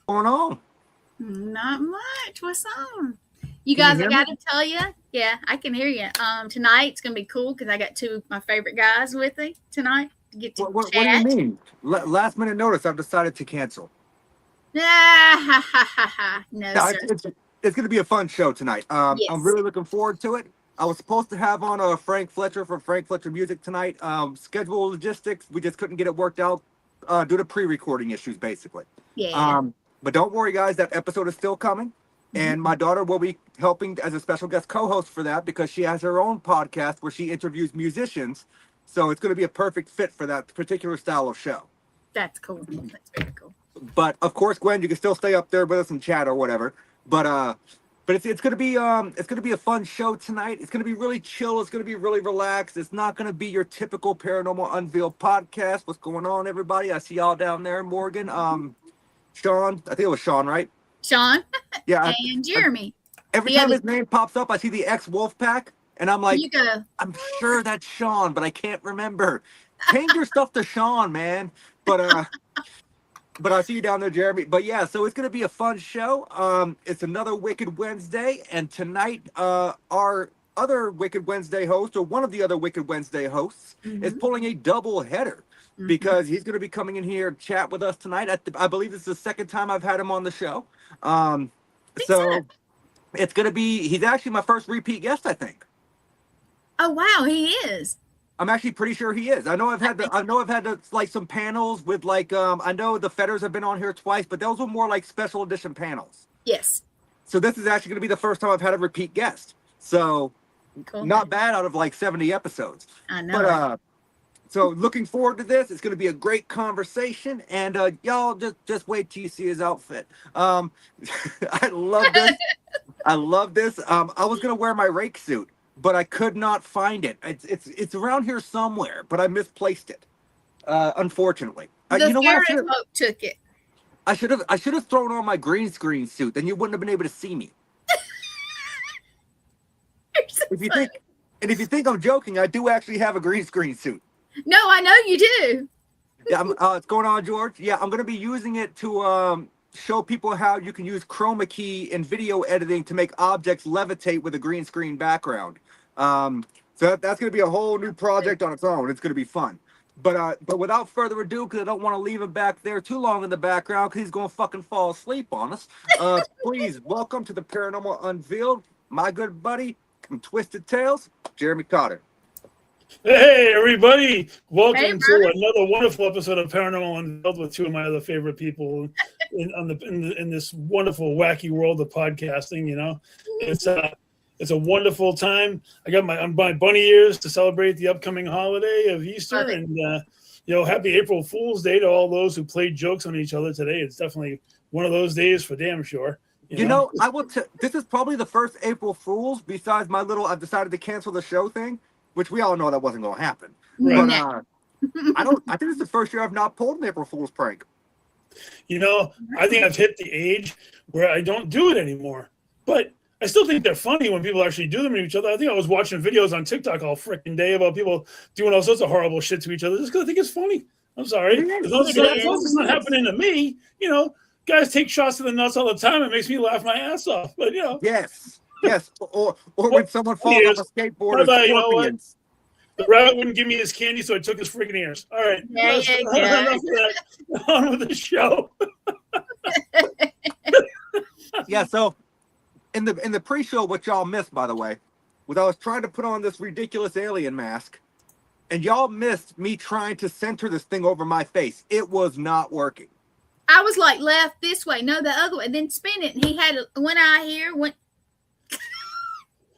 going on? Not much. What's on? You guys, I got to tell you, yeah, I can hear you. Tonight it's gonna be cool because I got two of my favorite guys with me tonight to get to What do you chat. mean? Last minute notice, I've decided to cancel. Ha ha ha ha. No, No, sir. it's going to be a fun show tonight. I'm Yes. really looking forward to it. I was supposed to have on Frank Fletcher from Frank Fletcher Music tonight. Schedule logistics, we just couldn't get it worked out due to pre-recording issues, basically. Yeah. But don't worry, guys, that episode is still coming. And my daughter will be helping as a special guest co-host for that because she has her own podcast where she interviews musicians. So it's going to be a perfect fit for that particular style of show. That's cool. That's very cool. But of course, Gwen, you can still stay up there with us and chat or whatever. But it's gonna be a fun show tonight. It's gonna be really chill. It's gonna be really relaxed. It's not gonna be your typical Paranormal Unveiled podcast. What's going on, everybody? I see y'all down there, Morgan. Sean, I think it was Sean, right? Sean. Yeah. And Jeremy. Every time his name pops up, I see the ex-Wolf Pack, and I'm like, I'm sure that's Sean, but I can't remember. Change your stuff to Sean, man. But I see you down there, Jeremy. But yeah, so it's gonna be a fun show. It's another Wicked Wednesday, and tonight, our other Wicked Wednesday host, or one of the other Wicked Wednesday hosts, is pulling a double header because he's gonna be coming in here to chat with us tonight. I believe this is the second time I've had him on the show. So it's gonna be. He's actually my first repeat guest, I think. Oh wow, he is. I'm actually pretty sure he is. I know I've had like some panels with like I know the Fetters have been on here twice, but those were more like special edition panels. Yes. So this is actually going to be the first time I've had a repeat guest. So cool. Not bad out of like 70 episodes. I know. But so looking forward to this. It's going to be a great conversation, and y'all just wait till you see his outfit. I love this. I love this. I was going to wear my rake suit, but I could not find it. It's around here somewhere, but I misplaced it. Unfortunately, you know what? Took it. I should have thrown on my green screen suit. Then you wouldn't have been able to see me. If you think I'm joking, I do actually have a green screen suit. No, I know you do. Yeah, what's going on, George? Yeah, I'm gonna be using it to show people how you can use chroma key in video editing to make objects levitate with a green screen background. So that's going to be a whole new project on its own. It's going to be fun. But without further ado, because I don't want to leave him back there too long in the background because he's going to fucking fall asleep on us. Please welcome to the Paranormal Unveiled, my good buddy from Twisted Tales, Jeremy Cotter. Hey everybody! Welcome to another wonderful episode of Paranormal Unveiled with two of my other favorite people in this wonderful, wacky world of podcasting. You know, it's a wonderful time. I got my bunny ears to celebrate the upcoming holiday of Easter, and happy April Fool's Day to all those who played jokes on each other today. It's definitely one of those days for damn sure. You know, I will. This is probably the first April Fool's besides my little. I've decided to cancel the show thing, which we all know that wasn't going to happen. Right. But I think it's the first year I've not pulled an April Fool's prank. You know, I think I've hit the age where I don't do it anymore. But I still think they're funny when people actually do them to each other. I think I was watching videos on TikTok all freaking day about people doing all sorts of horrible shit to each other just because I think it's funny. I'm sorry. As long as it's not happening to me, guys take shots to the nuts all the time. It makes me laugh my ass off. But, Yes. Or when someone falls off a skateboard. The rabbit wouldn't give me his candy, so I took his freaking ears. All right. On with the show. Yeah, so in the pre-show, what y'all missed, by the way, was I was trying to put on this ridiculous alien mask, and y'all missed me trying to center this thing over my face. It was not working. I was like, left this way, no, the other way, and then spin it, and he had one eye here, one.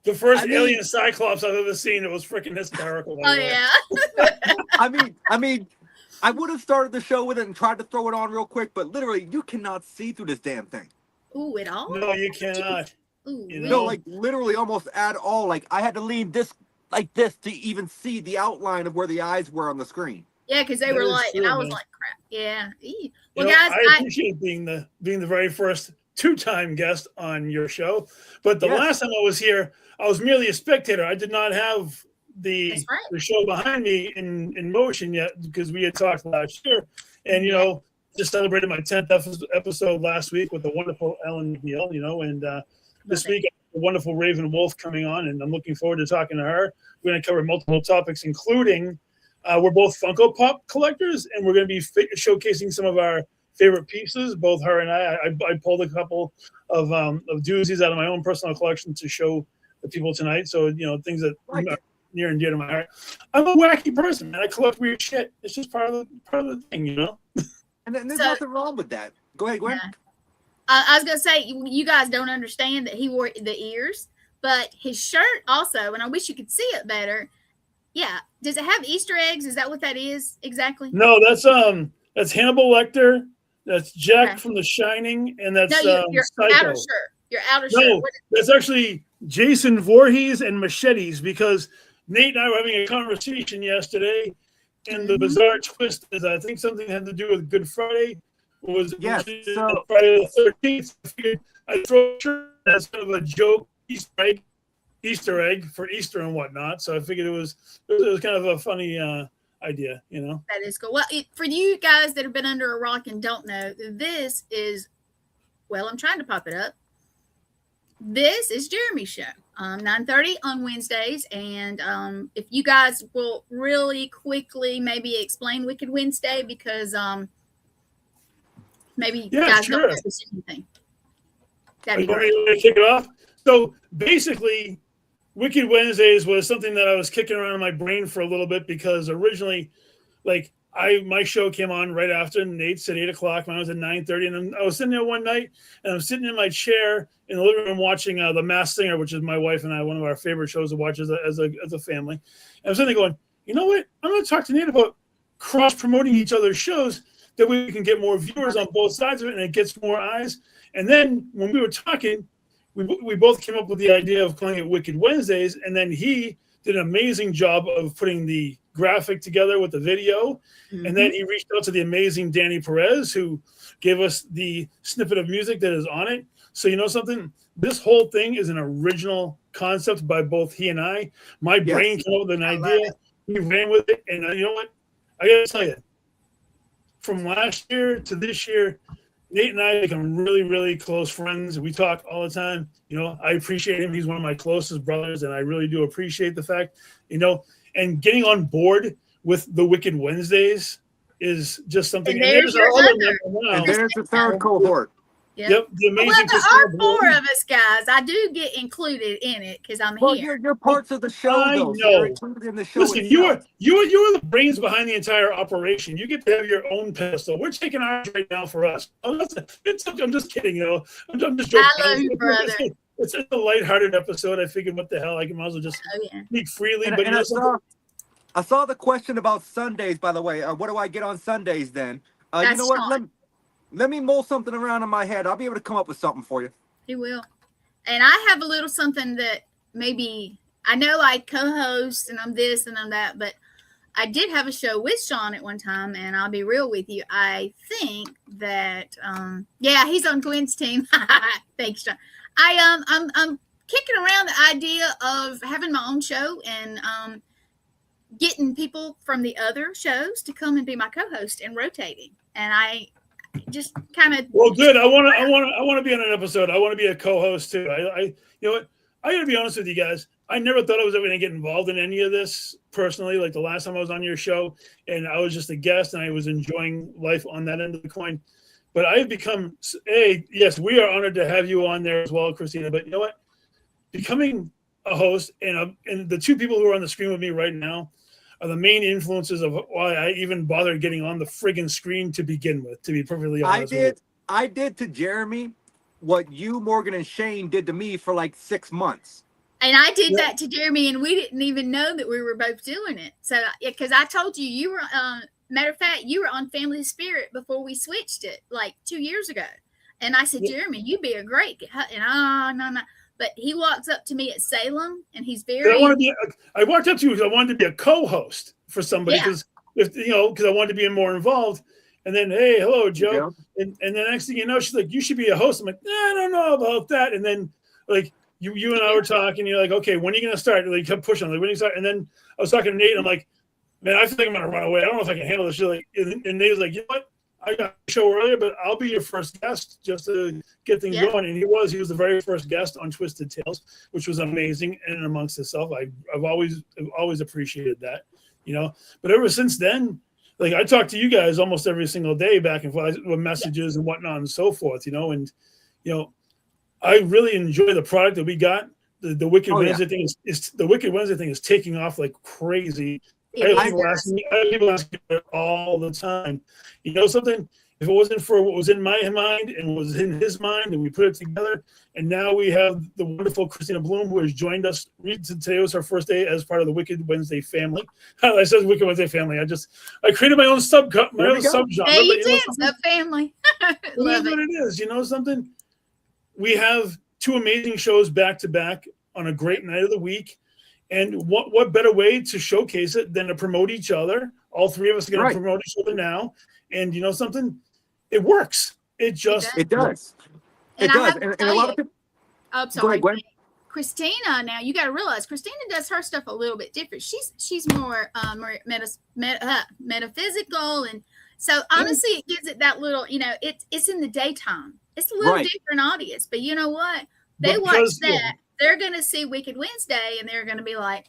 The first alien cyclops I've ever seen. It was freaking hysterical. Oh yeah. I mean, I would have started the show with it and tried to throw it on real quick, but literally, you cannot see through this damn thing. Ooh, at all? No, you cannot. Ooh, No, like literally almost at all. Like I had to lean this like this to even see the outline of where the eyes were on the screen. Yeah, because they were like, and I was like, crap. Yeah. Well, guys, I appreciate being the very first two-time guest on your show, but the last time I was here, I was merely a spectator. I did not have the show behind me in motion yet because we had talked last year. And, just celebrated my 10th episode last week with the wonderful Ellen Neal, and this week a wonderful Raven Wolf coming on, and I'm looking forward to talking to her. We're going to cover multiple topics, including we're both Funko Pop collectors, and we're going to be showcasing some of our favorite pieces. Both her and I pulled a couple of doozies out of my own personal collection to show the people tonight. So things that are near and dear to my heart. I'm a wacky person, man. I collect weird shit. It's just part of the thing, And there's nothing wrong with that. Go ahead, Gwen. Yeah. I was gonna say, you guys don't understand that he wore the ears, but his shirt also, and I wish you could see it better. Yeah, does it have Easter eggs? Is that what that is exactly? No, that's Hannibal Lecter. That's Jack from The Shining, and that's your Psycho. outer shirt. Your outer shirt. No, that's actually Jason Voorhees and Machetes, because Nate and I were having a conversation yesterday, and the bizarre twist is I think something had to do with Good Friday. Was Friday the 13th. I figured I'd throw a shirt as kind of a joke Easter egg for Easter and whatnot. So I figured it was kind of a funny idea, That is cool. Well, for you guys that have been under a rock and don't know, this is, well, I'm trying to pop it up. This is Jeremy's show, 9:30 on Wednesdays. And if you guys will really quickly maybe explain Wicked Wednesday, because maybe you guys don't know this anything. That'd be great. To kick it off. So basically, Wicked Wednesdays was something that I was kicking around in my brain for a little bit, because originally, my show came on right after Nate's at 8 o'clock when I was at 9:30, and I was sitting there one night, and I'm sitting in my chair in the living room watching The Masked Singer, which is my wife and I, one of our favorite shows to watch as a family. And I'm sitting there going, you know what? I'm going to talk to Nate about cross-promoting each other's shows. That way we can get more viewers on both sides of it, and it gets more eyes. And then when we were talking, we both came up with the idea of calling it Wicked Wednesdays, and then he did an amazing job of putting the graphic together with the video. Mm-hmm. And then he reached out to the amazing Danny Perez, who gave us the snippet of music that is on it. So you know something? This whole thing is an original concept by both he and I. My brain came up with an idea. He ran with it, and you know what? I got to tell you, from last year to this year, Nate and I become really, really close friends. We talk all the time. I appreciate him. He's one of my closest brothers, and I really do appreciate the fact, and getting on board with the Wicked Wednesdays is just something. And there's your other. And there's the third cohort. Yep, the amazing. Well, there are 4 of us guys. I do get included in it because I'm here. You're parts of the show, though. I know. So you're included in the show. Listen, you are the brains behind the entire operation. You get to have your own pedestal. We're taking ours right now for us. I'm just kidding. I'm just joking. I love you, brother. It's a lighthearted episode. I figured, what the hell? I might as well just speak freely. I saw the question about Sundays. By the way, what do I get on Sundays then? You know what? Let me mull something around in my head. I'll be able to come up with something for you. He will. And I have a little something that maybe, I know I co-host and I'm this and I'm that, but I did have a show with Sean at one time, and I'll be real with you. I think that, he's on Gwen's team. Thanks, Sean. I'm kicking around the idea of having my own show and getting people from the other shows to come and be my co-host and rotating. And I just kind of good. I want to be on an episode. I want to be a co-host too. You know what? I gotta be honest with you guys. I never thought I was ever going to get involved in any of this personally. Like the last time I was on your show, and I was just a guest, and I was enjoying life on that end of the coin. But I have become yes, we are honored to have you on there as well, Christina. But you know what? Becoming a host and the 2 people who are on the screen with me right now are the main influences of why I even bothered getting on the friggin' screen to begin with, to be perfectly honest. I did to Jeremy what you, Morgan, and Shane did to me for like 6 months. And I did that to Jeremy, and we didn't even know that we were both doing it. So, because I told you, you were, matter of fact, you were on Family Spirit before we switched it, like 2 years ago. And I said, Jeremy, you'd be a great, and no. But he walks up to me at Salem, and he's very. I walked up to you because I wanted to be a co-host for somebody because I wanted to be more involved. And then, hey, hello, Joe. Yeah. And the next thing you know, she's like, you should be a host. I'm like, I don't know about that. And then, like, you and I were talking. You're like, okay, when are you going to start? And, like, kept pushing. Like, when are you start? And then I was talking to Nate, and I'm like, man, I think I'm going to run away. I don't know if I can handle this shit. Like, and Nate was like, you know what? I got a show earlier, but I'll be your first guest just to get things going. And he was the very first guest on Twisted Tales, which was amazing in and amongst itself. I've always appreciated that, you know. But ever since then, like I talk to you guys almost every single day back and forth with messages and whatnot and so forth, you know. And you know, I really enjoy the product that we got. The Wicked Wednesday thing is the Wicked Wednesday thing is taking off like crazy. I have people ask me all the time. You know something? If it wasn't for what was in my mind and was in his mind, and we put it together, and now we have the wonderful Christina Bloom, who has joined us. Today was her first day as part of the Wicked Wednesday family. I said Wicked Wednesday family. I created my own subgenre. Hey, you did, sub family. Love what it is. You know something? We have 2 amazing shows back to back on a great night of the week. And what better way to showcase it than to promote each other? All 3 of us are going to promote each other now. And you know something? It works. It does. It does. And a lot of people. Oh, sorry. Go ahead, Christina, now you got to realize Christina does her stuff a little bit different. She's more metaphysical, and so honestly, it gives it that little. You know, it's in the daytime. It's a little different audience, but you know what? They watch that. They're going to see Wicked Wednesday, and they're going to be like,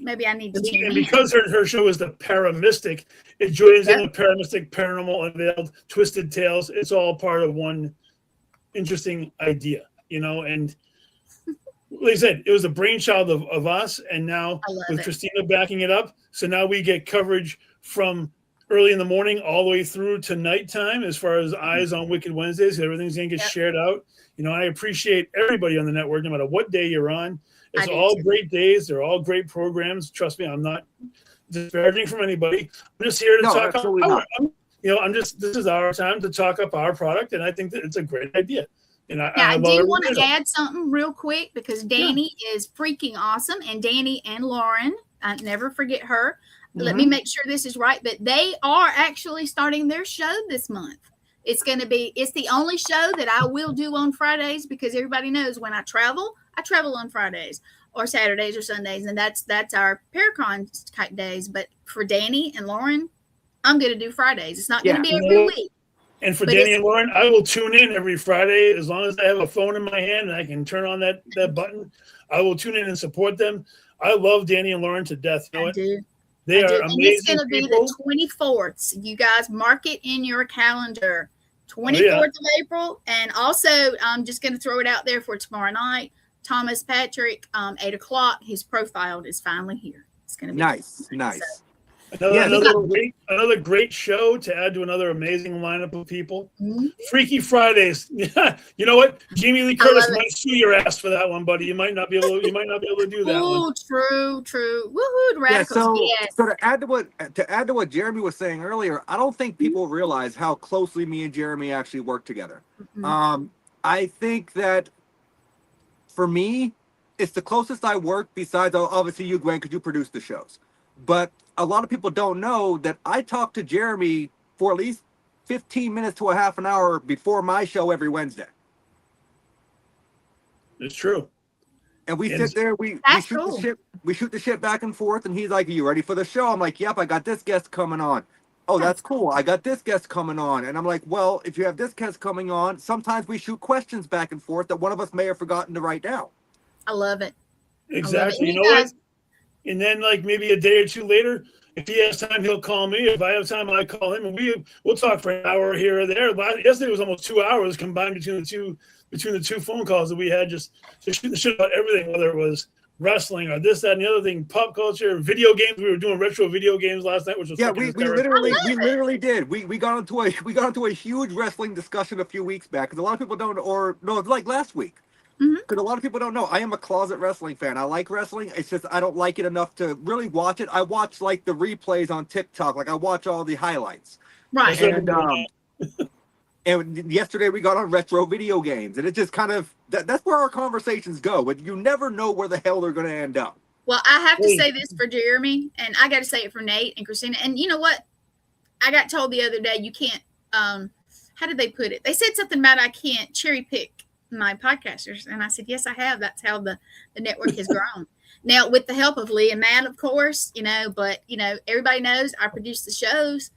maybe I need to tune in. And because her show is the Paramystic, it joins in the Paramystic, Paranormal Unveiled, Twisted Tales. It's all part of one interesting idea, you know. And like I said, it was a brainchild of us, and now with Christina backing it up, so now we get coverage from early in the morning all the way through to nighttime as far as eyes on Wicked Wednesdays. Everything's going to get shared out. You know, I appreciate everybody on the network, no matter what day you're on. It's all great days. They're all great programs. Trust me, I'm not disparaging from anybody. I'm just here to talk up. This is our time to talk up our product, and I think that it's a great idea. And I do want to add something real quick because Danny is freaking awesome, and Danny and Lauren, I never forget her. Let me make sure this is right, but they are actually starting their show this month. It's the only show that I will do on Fridays because everybody knows when I travel on Fridays or Saturdays or Sundays, and that's our Paracon type days. But for Danny and Lauren, I'm going to do Fridays. It's not going to be every week. And for Danny and Lauren, I will tune in every Friday as long as I have a phone in my hand and I can turn on that button. I will tune in and support them. I love Danny and Lauren to death. You know what? They are amazing. And it's going to be the 24th. You guys mark it in your calendar. 24th of April. And also, I'm just going to throw it out there for tomorrow night. Thomas Patrick, 8 o'clock. His profile is finally here. It's going to be nice. Another great show to add to another amazing lineup of people. Freaky Fridays. You know what? Jamie Lee Curtis might sue your ass for that one, buddy. You might not be able to do that one. Oh, true. Woohoo, radicals. So to add to what Jeremy was saying earlier, I don't think people realize how closely me and Jeremy actually work together. I think that for me, it's the closest I work besides obviously you, Gwen, because you produce the shows. But a lot of people don't know that I talk to Jeremy for at least 15 minutes to a half an hour before my show every Wednesday. It's true. And we sit there, we shoot the shit back and forth, and he's like, "Are you ready for the show?" I'm like, "Yep, I got this guest coming on." "Oh, that's cool. I got this guest coming on." And I'm like, "Well, if you have this guest coming on, sometimes we shoot questions back and forth that one of us may have forgotten to write down." I love it. Exactly. You know what? And then, like, maybe a day or two later, if he has time, he'll call me. If I have time, I call him, and we'll talk for an hour here or there. Yesterday was almost 2 hours combined between the two phone calls that we had, just to shoot the shit about everything, whether it was wrestling or this, that, and the other thing, pop culture, video games. We were doing retro video games last night, which was we literally did. We got into a huge wrestling discussion a few weeks back because a lot of people don't, or no, like last week. Because a lot of people don't know, I am a closet wrestling fan. I like wrestling. It's just I don't like it enough to really watch it. I watch like the replays on TikTok. Like I watch all the highlights. Right. And yesterday we got on retro video games, and it just kind of that's where our conversations go. But you never know where the hell they're going to end up. Well, I have to say this for Jeremy, and I got to say it for Nate and Christina. And you know what? I got told the other day you can't. How did they put it? They said something about I can't cherry pick my podcasters, and I said yes, I have. That's how the network has grown. Now with the help of Lee and Matt, of course, but everybody knows I produce the shows.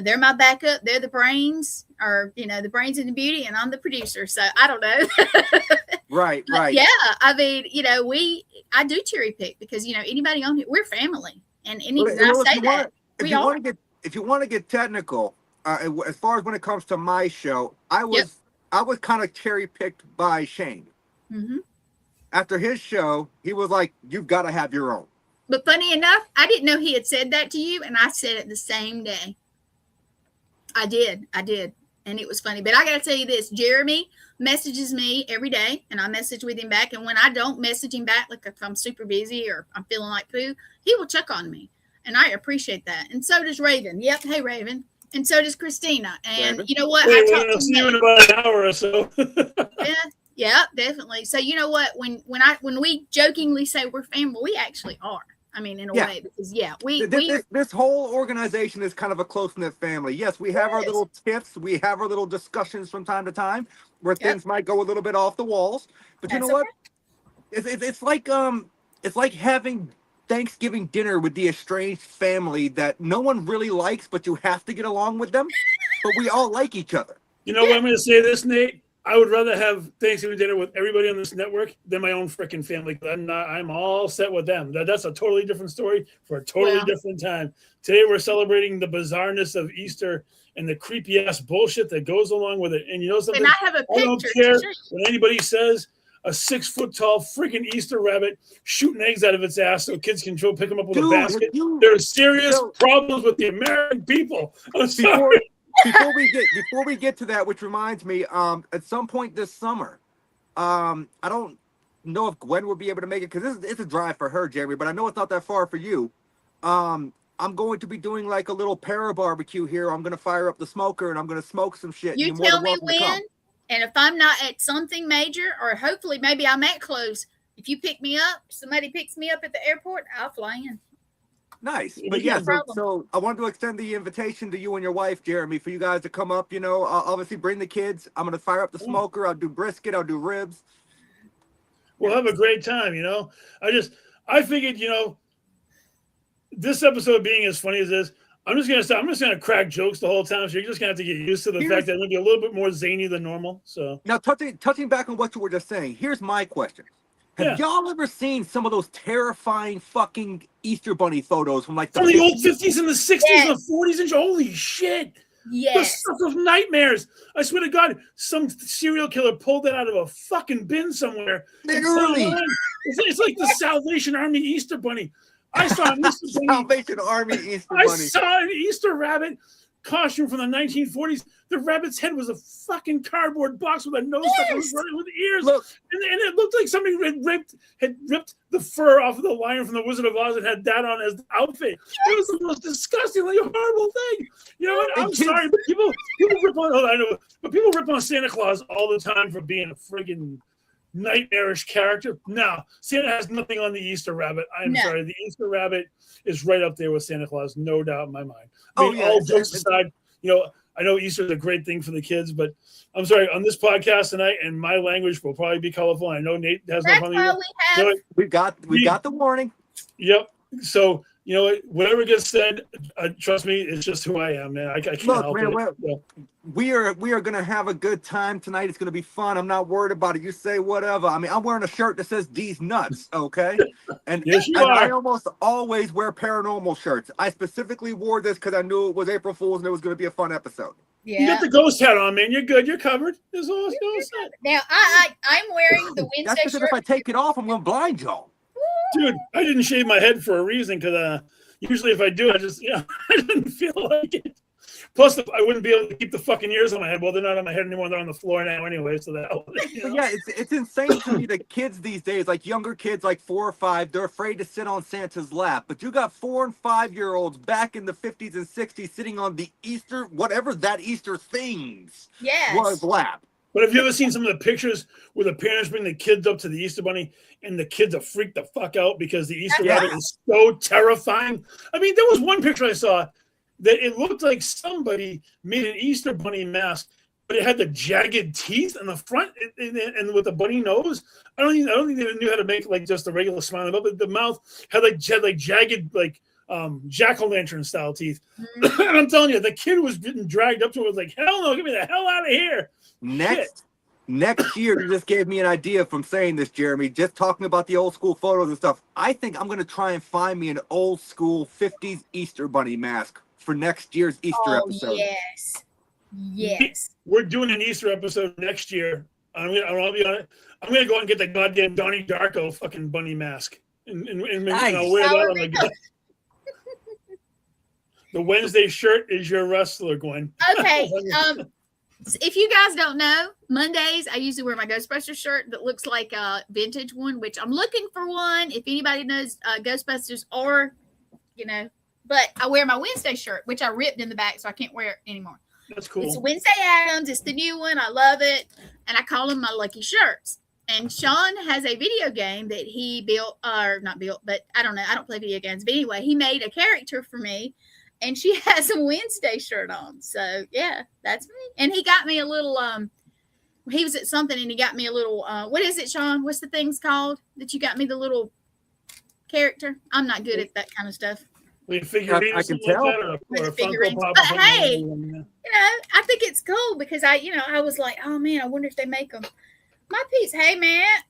they're my backup. They're the brains, or the brains and the beauty, and I'm the producer. So I don't know. Right. Yeah, I mean, I do cherry pick because anybody on here, we're family, and I say that we are. If you want to get technical, as far as when it comes to my show, I was kind of cherry picked by Shane. Mm-hmm. After his show, he was like, "You've got to have your own." But funny enough, I didn't know he had said that to you, and I said it the same day. I did, and it was funny. But I got to tell you this: Jeremy messages me every day, and I message with him back. And when I don't message him back, like if I'm super busy or I'm feeling like poo, he will check on me, and I appreciate that. And so does Raven. Yep, hey Raven. And so does Christina. And Raven. you know what? I'll see you in about an hour or so. Yeah, definitely. So you know what? When we jokingly say we're family, we actually are. I mean, in a way, because this whole organization is kind of a close-knit family. Yes, we have our little tiffs, we have our little discussions from time to time where things might go a little bit off the walls. But you know what? It's like having Thanksgiving dinner with the estranged family that no one really likes, but you have to get along with them. But we all like each other. You know what I'm going to say this, Nate? I would rather have Thanksgiving dinner with everybody on this network than my own freaking family. I'm all set with them. That's a totally different story for a totally different time. Today we're celebrating the bizarreness of Easter and the creepy ass bullshit that goes along with it. And you know something? And I have a picture. I don't care when anybody says a 6 foot tall freaking Easter rabbit shooting eggs out of its ass so kids can pick them up with a basket. There's serious problems with the American people. I'm sorry. Before we get to that, which reminds me, at some point this summer, I don't know if Gwen will be able to make it because it's a drive for her, Jeremy, but I know it's not that far for you. I'm going to be doing like a little para barbecue here. I'm going to fire up the smoker and I'm going to smoke some shit. You tell me when, and if I'm not at something major, or hopefully maybe I'm at close, if you pick me up, somebody picks me up at the airport, I'll fly in. Nice. But so I wanted to extend the invitation to you and your wife, Jeremy, for you guys to come up, obviously bring the kids. I'm going to fire up the smoker. I'll do brisket. I'll do ribs. We'll have a great time, I figured, this episode being as funny as this, I'm just going to crack jokes the whole time. So you're just going to have to get used to the fact that I'm going to be a little bit more zany than normal. So now touching back on what you were just saying, here's my question. Have y'all ever seen some of those terrifying fucking Easter bunny photos from like the old 50s and the 60s and the 40s and holy shit? Yes. The stuff of nightmares. I swear to God, some serial killer pulled that out of a fucking bin somewhere. Literally. It's like the Salvation Army Easter bunny. I saw an Easter bunny. Salvation Army Easter bunny. I saw an Easter rabbit costume from the 1940s. The rabbit's head was a fucking cardboard box with a nose stuck with ears. Look. And it looked like somebody had ripped the fur off of the lion from the Wizard of Oz and had that on as the outfit. It was the most disgustingly horrible thing. You know what? I'm sorry, but people rip on Santa Claus all the time for being a friggin' nightmarish character. No, Santa has nothing on the Easter rabbit. I'm sorry. The Easter rabbit is right up there with Santa Claus, no doubt in my mind. All jokes aside, I know Easter is a great thing for the kids, but I'm sorry, on this podcast tonight, and my language will probably be colorful. I know Nate has no problem. We got the warning. Yep. So, whatever gets said, trust me, it's just who I am, man. I can't help it. We are going to have a good time tonight. It's going to be fun. I'm not worried about it. You say whatever. I mean, I'm wearing a shirt that says "These nuts," okay? And, yes, and I almost always wear paranormal shirts. I specifically wore this because I knew it was April Fool's and it was going to be a fun episode. Yeah. You got the ghost hat on, man. You're good. You're covered. There's all ghost hat. Now, I'm wearing the Wednesday That's because shirt. if I take it off, I'm going to blind y'all. Dude, I didn't shave my head for a reason because usually if I do, I just, I didn't feel like it. Plus, I wouldn't be able to keep the fucking ears on my head. Well, they're not on my head anymore. They're on the floor now anyway. So that. Yeah, it's insane to me that kids these days, like younger kids, like 4 or 5, they're afraid to sit on Santa's lap. But you got 4 and 5-year-olds back in the 50s and 60s sitting on the Easter, whatever that Easter things was lap. But have you ever seen some of the pictures where the parents bring the kids up to the Easter bunny and the kids are freaked the fuck out because the Easter rabbit is so terrifying? I mean, there was one picture I saw that it looked like somebody made an Easter bunny mask, but it had the jagged teeth in the front and with the bunny nose. I don't think they knew how to make like just a regular smile, but the mouth had like jagged like jack-o'-lantern style teeth. And I'm telling you, the kid was getting dragged up to it. Was like, hell no, get me the hell out of here. Next year, you just gave me an idea from saying this, Jeremy, just talking about the old school photos and stuff. I think I'm going to try and find me an old school 50s Easter bunny mask for next year's Easter episode. Yes. We're doing an Easter episode next year. I'll be on it. I'm going to go out and get the goddamn Donnie Darko fucking bunny mask. And I'll wear that on my gun. The Wednesday shirt is your wrestler, Gwen. Okay. If you guys don't know, Mondays I usually wear my Ghostbusters shirt that looks like a vintage one, which I'm looking for one. If anybody knows Ghostbusters, or but I wear my Wednesday shirt, which I ripped in the back, so I can't wear it anymore. That's cool. It's Wednesday Addams. It's the new one. I love it, and I call them my lucky shirts. And Sean has a video game that he built, or not built, but I don't know. I don't play video games, but anyway, he made a character for me. And she has a Wednesday shirt on. So, yeah, that's me. And he got me a little, he was at something and he got me a little, what is it, Sean? What's the things called that you got me the little character? I'm not good at that kind of stuff. I can tell. Like but hey, I think it's cool because I was like, oh man, I wonder if they make them. My piece. Hey, Matt,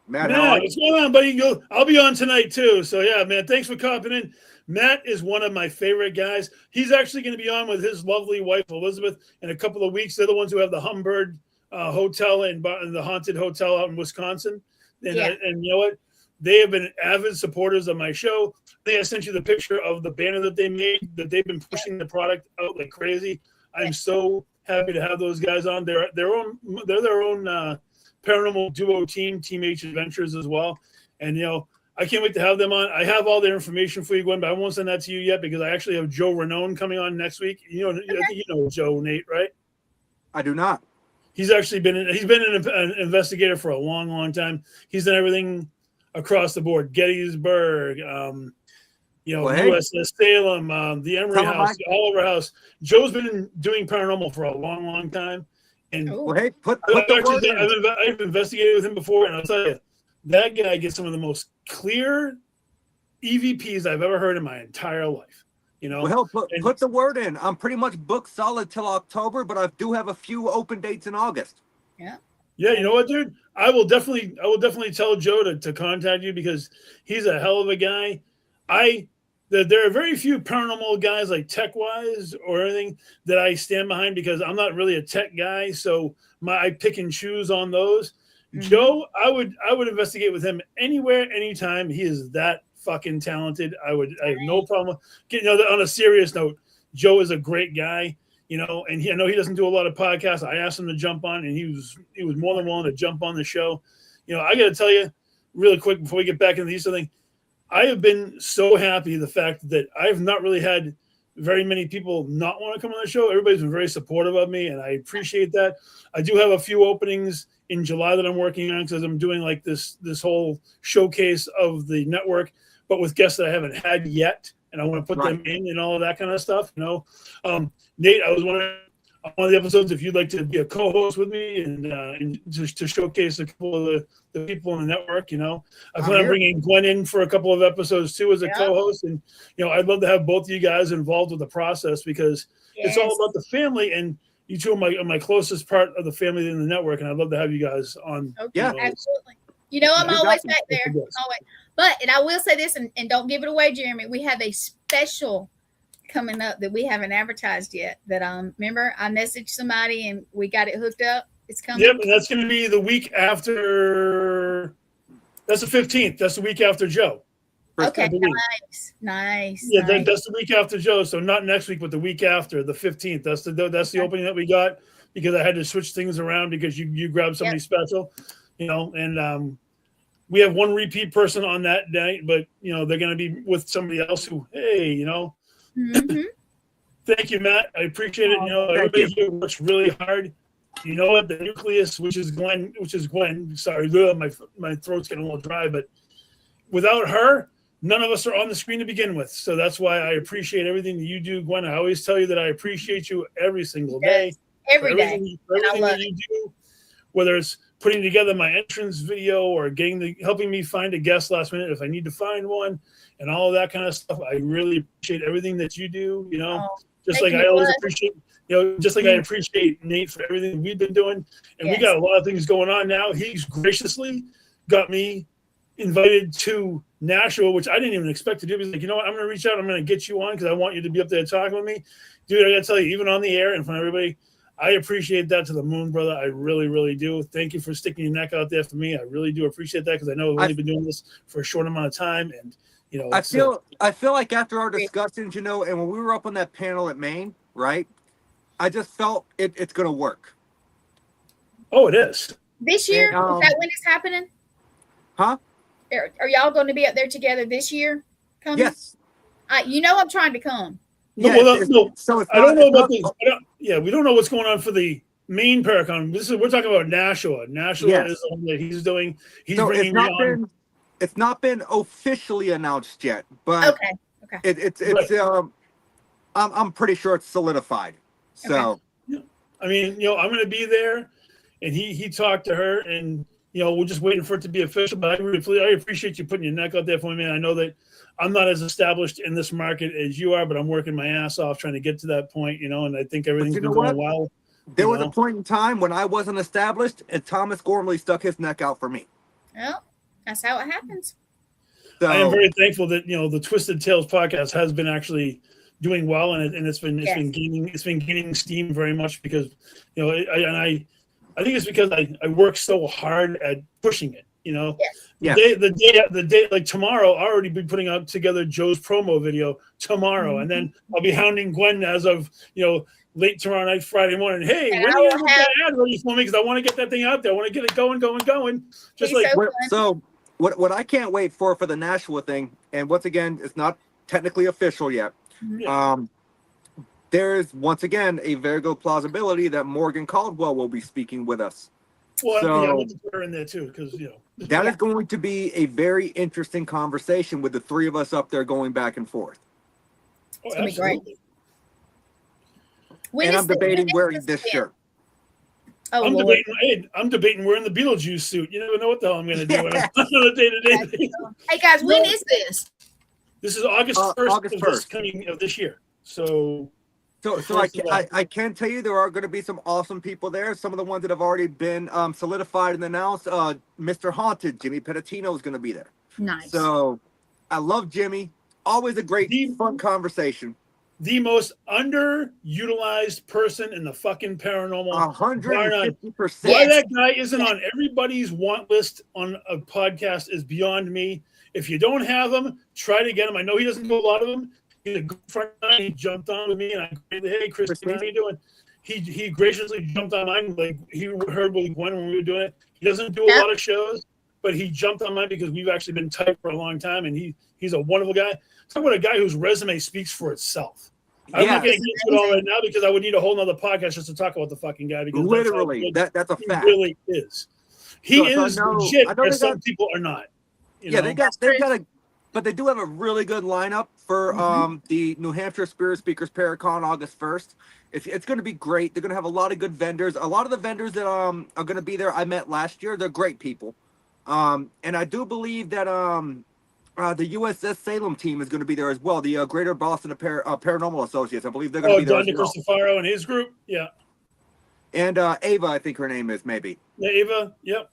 what's going on, buddy? I'll be on tonight too. So yeah, man, thanks for copping in. Matt is one of my favorite guys. He's actually going to be on with his lovely wife, Elizabeth, in a couple of weeks. They're the ones who have the Humbird Hotel and the Haunted Hotel out in Wisconsin. And you know what? They have been avid supporters of my show. I think I sent you the picture of the banner that they made, that they've been pushing the product out like crazy. I'm so happy to have those guys on. They're their own paranormal duo team, Team H Adventures as well. And, I can't wait to have them on. I have all their information for you, Gwen, but I won't send that to you yet because I actually have Joe Renone coming on next week. I think you know Joe, Nate, right? I do not. He's actually been an investigator for a long, long time. He's done everything across the board: Gettysburg, USS Salem, the Emory House, the Oliver House. Joe's been doing paranormal for a long, long time. And I've investigated with him before, and I'll tell you, that guy gets some of the most clear EVPs I've ever heard in my entire life. Put the word in. I'm pretty much booked solid till October, but I do have a few open dates in August. Yeah. Yeah, you know what, dude? I will definitely tell Joe to contact you because he's a hell of a guy. There are very few paranormal guys like tech-wise or anything that I stand behind because I'm not really a tech guy, so I pick and choose on those. Mm-hmm. Joe, I would investigate with him anywhere, anytime. He is that fucking talented. I have no problem. On a serious note, Joe is a great guy, and I know he doesn't do a lot of podcasts. I asked him to jump on, and he was more than willing to jump on the show. I got to tell you really quick before we get back into these things, I have been so happy the fact that I've not really had very many people not want to come on the show. Everybody's been very supportive of me, and I appreciate that. I do have a few openings in July that I'm working on because I'm doing like this whole showcase of the network, but with guests that I haven't had yet, and I want to put them in and all of that kind of stuff. Nate, I was wondering on one of the episodes if you'd like to be a co-host with me and to showcase a couple of the people in the network. I plan on bringing Gwen in for a couple of episodes too as a co-host, and I'd love to have both of you guys involved with the process because it's all about the family, and you two are my closest part of the family in the network, and I'd love to have you guys on. Okay, yeah, absolutely. I'm always back there. Always. And I will say this, and don't give it away, Jeremy. We have a special coming up that we haven't advertised yet. That remember I messaged somebody and we got it hooked up. It's coming. Yep, and that's going to be the week after. That's the 15th. That's the week after Joe. Okay, nice. Yeah, that's the week after Joe. So not next week, but the week after, the 15th. That's the opening that we got because I had to switch things around because you grabbed somebody special, and we have one repeat person on that night, but they're going to be with somebody else who, hey, Mm-hmm. Thank you, Matt. I appreciate it. Everybody here works really hard. You know what? The nucleus, which is Gwen. Sorry, my throat's getting a little dry, but without her, none of us are on the screen to begin with. So that's why I appreciate everything that you do, Gwen. I always tell you that I appreciate you every single day. Every day. Everything that you do, whether it's putting together my entrance video or helping me find a guest last minute if I need to find one, and all of that kind of stuff. I really appreciate everything that you do. Just like I always appreciate. Just like I appreciate Nate for everything we've been doing, and we got a lot of things going on now. He's graciously got me invited to Nashville, which I didn't even expect to do. He's like, you know what? I'm going to reach out. I'm going to get you on because I want you to be up there talking with me. Dude, I got to tell you, even on the air in front of everybody, I appreciate that to the moon, brother. I really, really do. Thank you for sticking your neck out there for me. I really do appreciate that because I know I've only been doing this for a short amount of time. And, I feel like after our discussions, and when we were up on that panel at Maine, right? I just felt it's going to work. Oh, it is. This year? Is that when it's happening? Huh? Are y'all going to be up there together this year? Coming? Yes. I'm trying to come. No, so I don't know about this. We don't know what's going on for the main Paracon. We're talking about Nashua. Nashua is the one that he's doing. He's bringing me on. It's not been officially announced yet, but okay. It's I'm pretty sure it's solidified. So, I mean, I'm going to be there, and he talked to her, and we're just waiting for it to be official. But I appreciate you putting your neck out there for me, man. I know that I'm not as established in this market as you are, but I'm working my ass off trying to get to that point, and I think everything's been going well. There was a point in time when I wasn't established, and Thomas Gormley stuck his neck out for me. Well, that's how it happens. So, I am very thankful that the Twisted Tales podcast has been actually doing well, and it's been gaining steam very much because I think it's because I work so hard at pushing it. The day like tomorrow, I'll already be putting up together Joe's promo video tomorrow, and then I'll be hounding Gwen as of late tomorrow night, Friday morning. Hey, when do you have that ad ready for me? Because I want to get that thing out there. I want to get it going. Just like so. What I can't wait for the Nashua thing, and once again, it's not technically official yet. There is once again a very good plausibility that Morgan Caldwell will be speaking with us. Well, I want to put her in there too, because that is going to be a very interesting conversation with the three of us up there going back and forth. Oh, absolutely. And I'm debating wearing this shirt. I'm debating wearing the Beetlejuice suit. You never know what the hell I'm going to do on a day-to-day basis. Hey guys, when is this? This is August 1st of this year. So I can tell you there are going to be some awesome people there. Some of the ones that have already been solidified and announced. Mr. Haunted, Jimmy Pettitino is going to be there. Nice. So I love Jimmy. Always a great, fun conversation. The most underutilized person in the fucking paranormal. 150%. Why that guy isn't on everybody's want list on a podcast is beyond me. If you don't have him, try to get him. I know he doesn't do a lot of them. He's a good friend. He jumped on with me, and I said, "Hey, Christine, how you doing?" He graciously jumped on mine. Like he heard with Gwen when we were doing it. He doesn't do a lot of shows, but he jumped on mine because we've actually been tight for a long time, and he's a wonderful guy. Talk about a guy whose resume speaks for itself. I'm not going to get to it all right now because I would need a whole nother podcast just to talk about the fucking guy. Because literally, that's a fact. He really is. He is legit, but some people are not. They've got but they do have a really good lineup for the New Hampshire Spirit Speakers Paracon August 1st. It's going to be great. They're going to have a lot of good vendors. A lot of the vendors that are going to be there I met last year. They're great people. And I do believe that the USS Salem team is going to be there as well. The Greater Boston Paranormal Associates. I believe they're going to be there as well. Cristofaro and his group. Yeah. And Ava, I think her name is maybe. Yeah, Ava. Yep.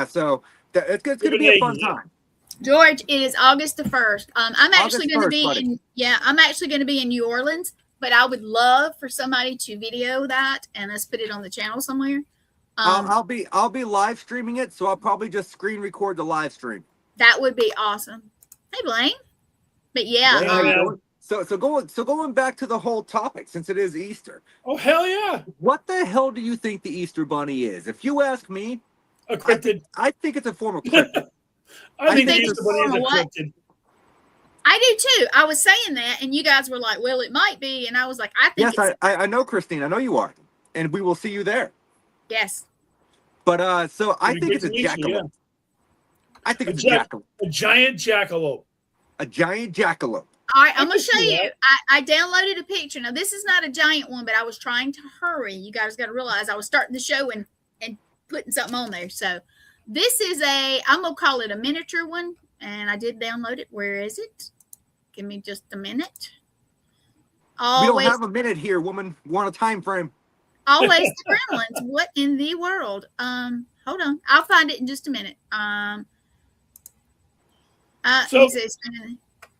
So it's going to be a fun time. George, it is August the 1st. I'm actually going to be I'm actually going to be in New Orleans, but I would love for somebody to video that and let's put it on the channel somewhere. I'll be live streaming it, so I'll probably just screen record the live stream. That would be awesome. Hey, Blaine. But So going back to the whole topic, since it is Easter. Oh, hell yeah. What the hell do you think the Easter Bunny is? If you ask me, a cryptid. I think it's a form of cryptid. I think the Easter Bunny is a cryptid. I do too. I was saying that, and you guys were like, well, it might be. And I was like, I think I know, Christine. I know you are. And we will see you there. Yes. But so I think it's a jackalope. I think it's a jackalope. A giant jackalope. A giant jackalope. All right, I'm going to show you. I downloaded a picture. Now, this is not a giant one, but I was trying to hurry. You guys got to realize I was starting the show and putting something on there. So this is I'm going to call it a miniature one. And I did download it. Where is it? Give me just a minute. We don't have a minute here, woman. We want a time frame. Always the gremlins. What in the world? Hold on. I'll find it in just a minute.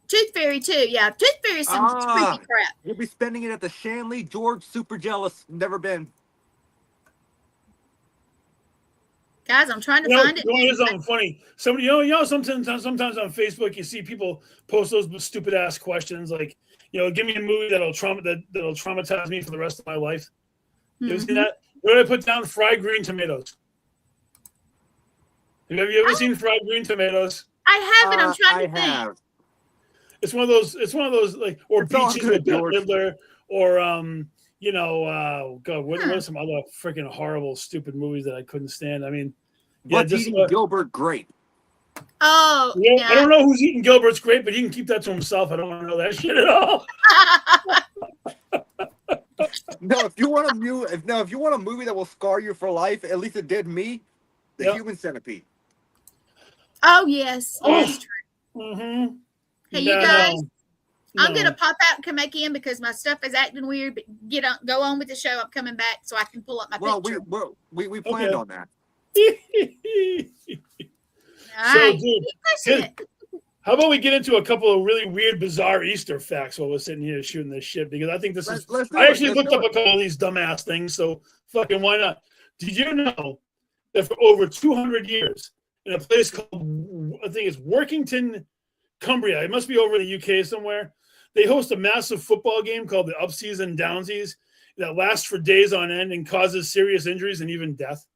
Tooth Fairy too. Yeah, Tooth Fairy is some creepy crap. We'll be spending it at the Shanley. George, super jealous. Never been. Guys, I'm trying to find it. Here's something funny. Somebody, sometimes on Facebook you see people post those stupid ass questions like, give me a movie that'll traumatize me for the rest of my life. You ever seen that? Where did I put down? Fried green tomatoes. Have you ever seen fried green tomatoes? I haven't. I'm trying to think. It's one of those like, or Beaches with Bette Midler, or God, what are some other freaking horrible, stupid movies that I couldn't stand? I mean, What's eating Gilbert grape? Oh, yeah. I don't know who's eating Gilbert's grape, but he can keep that to himself. I don't want to know that shit at all. No, if you want a movie that will scar you for life, at least it did me. The Human Centipede. Oh yes, that's true. Mm-hmm. Hey, you guys. I'm gonna pop out and come back in because my stuff is acting weird. But go on with the show. I'm coming back so I can pull up my picture. We planned on that. All right. Dude, how about we get into a couple of really weird, bizarre Easter facts while we're sitting here shooting this shit? Because I think this is. I actually looked up a couple of these dumbass things, so fucking why not? Did you know that for over 200 years, in a place called, I think it's Workington, Cumbria, it must be over in the UK somewhere, they host a massive football game called the Upsies and Downsies that lasts for days on end and causes serious injuries and even death?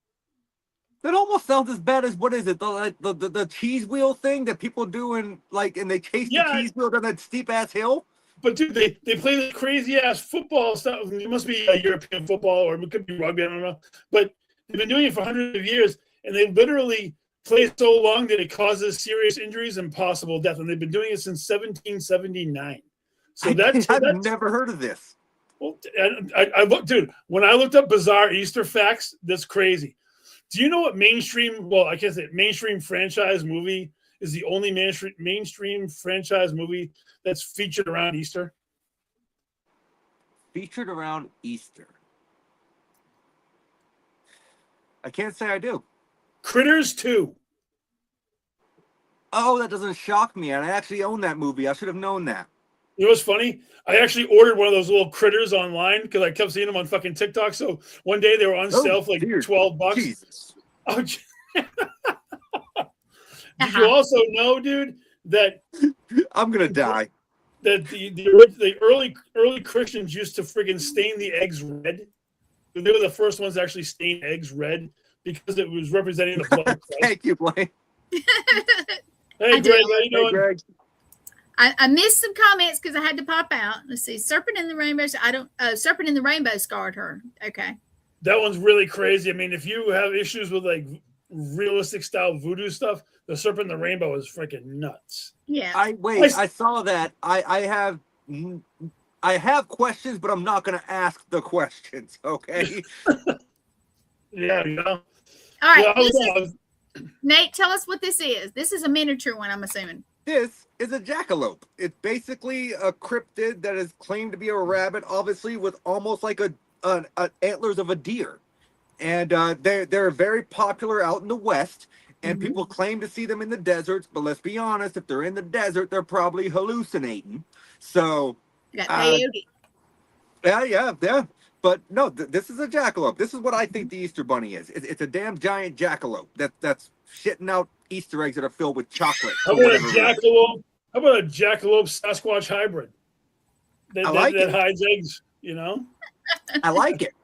That almost sounds as bad as, what is it, the cheese wheel thing that people do and they chase the cheese wheel down that steep ass hill? But dude, they play this crazy ass football stuff. It must be a European football, or it could be rugby, I don't know. But they've been doing it for hundreds of years, and they literally play so long that it causes serious injuries and possible death. And they've been doing it since 1779. So I've never heard of this. Well, I looked, dude. When I looked up bizarre Easter facts, that's crazy. Do you know what mainstream franchise movie is the only mainstream franchise movie that's featured around Easter? Featured around Easter. I can't say I do. Critters 2. Oh, that doesn't shock me. And I actually own that movie. I should have known that. You know what's funny? I actually ordered one of those little critters online because I kept seeing them on fucking TikTok. So one day they were on sale for like $12. Jesus. Oh, did you also know, dude, that I'm gonna die? That the early Christians used to friggin' stain the eggs red. They were the first ones to actually stain eggs red because it was representing the blood of Christ. Thank you, Blaine. Hey, Greg, how you doing? Greg. I missed some comments because I had to pop out. Let's see. Serpent in the Rainbow. Serpent in the Rainbow scarred her. Okay. That one's really crazy. I mean, if you have issues with like realistic style voodoo stuff, the Serpent in the Rainbow is freaking nuts. Yeah. I saw that. I have questions, but I'm not going to ask the questions. Okay. Yeah. All right. Nate, tell us what this is. This is a miniature one, I'm assuming. This is a jackalope. It's basically a cryptid that is claimed to be a rabbit, obviously with almost like a antlers of a deer, and they're very popular out in the West, and people claim to see them in the deserts. But let's be honest, if they're in the desert, they're probably hallucinating. So, yeah. But no, this is a jackalope. This is what I think the Easter Bunny is. It's a damn giant jackalope that's shitting out Easter eggs that are filled with chocolate. How about a jackalope? How about a jackalope Sasquatch hybrid? That hides eggs, you know? I like it.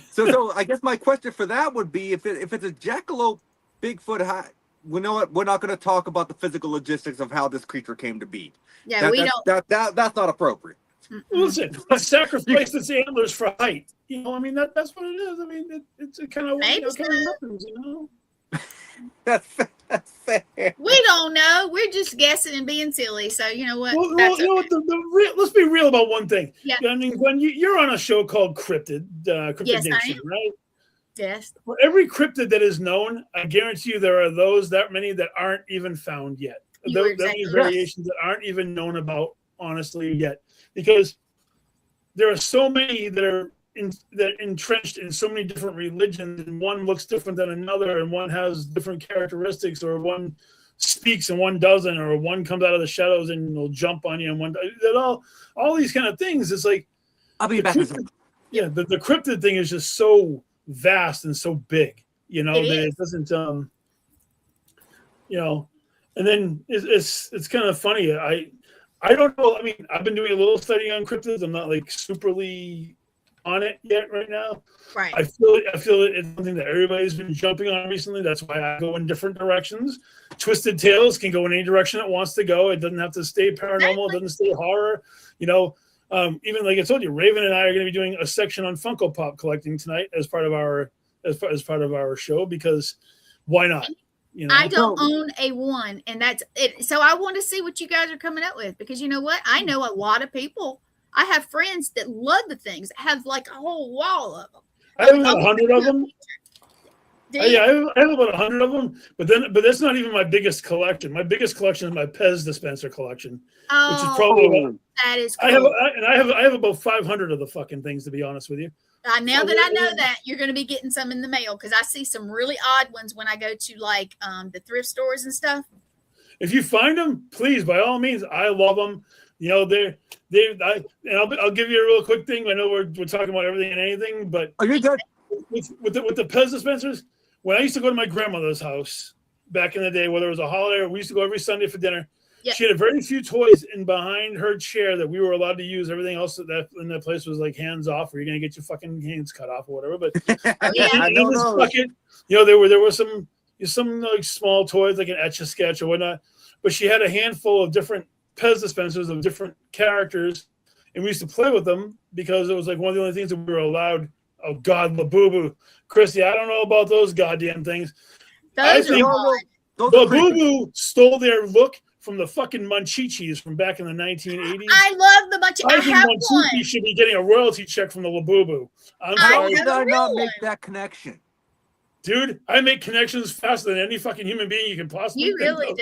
So I guess my question for that would be, if it's a jackalope, Bigfoot high, we know what, we're not going to talk about the physical logistics of how this creature came to be. Yeah, that's not appropriate. Listen, I sacrificed its antlers for height. You know, I mean that's what it is. I mean, it's kind of what happens, you know. That's fair. We don't know. We're just guessing and being silly. So you know what? Let's be real about one thing. Yeah. I mean, when you're on a show called Cryptid yes, Nation, right? Yes. For every cryptid that is known, I guarantee you there are that many that aren't even found yet. Those Exactly variations that aren't even known about, honestly, yet. Because there are so many that are entrenched in so many different religions, and one looks different than another, and one has different characteristics, or one speaks and one doesn't, or one comes out of the shadows and will jump on you, and one all these kind of things. It's like I'll be back. Yeah, the cryptid thing is just so vast and so big, it doesn't, and then it's kind of funny. I don't know. I mean, I've been doing a little study on cryptids. I'm not like superly on it yet right now. Right. I feel it's something that everybody's been jumping on recently. That's why I go in different directions. Twisted Tales can go in any direction it wants to go. It doesn't have to stay paranormal. It doesn't stay horror. Even like I told you, Raven and I are going to be doing a section on Funko Pop collecting tonight as part of our show, because why not? I don't own a one, and that's it. So I want to see what you guys are coming up with, because you know what? I know a lot of people. I have friends that love the things, have like a whole wall of them. I have about 100 of them. Yeah, I have about 100 of them, but that's not even my biggest collection. My biggest collection is my Pez dispenser collection, which is probably that is cool. I have about 500 of the fucking things, to be honest with you. Now that I know that, you're going to be getting some in the mail, because I see some really odd ones when I go to like the thrift stores and stuff. If you find them, please, by all means, I love them. I'll give you a real quick thing. I know we're talking about everything and anything, but are you good? With the Pez dispensers, when I used to go to my grandmother's house back in the day, whether it was a holiday or we used to go every Sunday for dinner, she had very few toys in behind her chair that we were allowed to use. Everything else in that place was like hands off, or you're gonna get your fucking hands cut off or whatever. But in this bucket, there were some like small toys, like an Etch-a-Sketch or whatnot. But she had a handful of different Pez dispensers of different characters, and we used to play with them because it was like one of the only things that we were allowed. Oh God, Labubu, Christy, I don't know about those goddamn things. I think Labubu stole their look from the fucking Munchichis from back in the 1980s. I love the Munchichi. I have one. Munchichi should be getting a royalty check from the Labubu. I'm sorry. How did I not make that connection? Dude, I make connections faster than any fucking human being you can possibly think. You really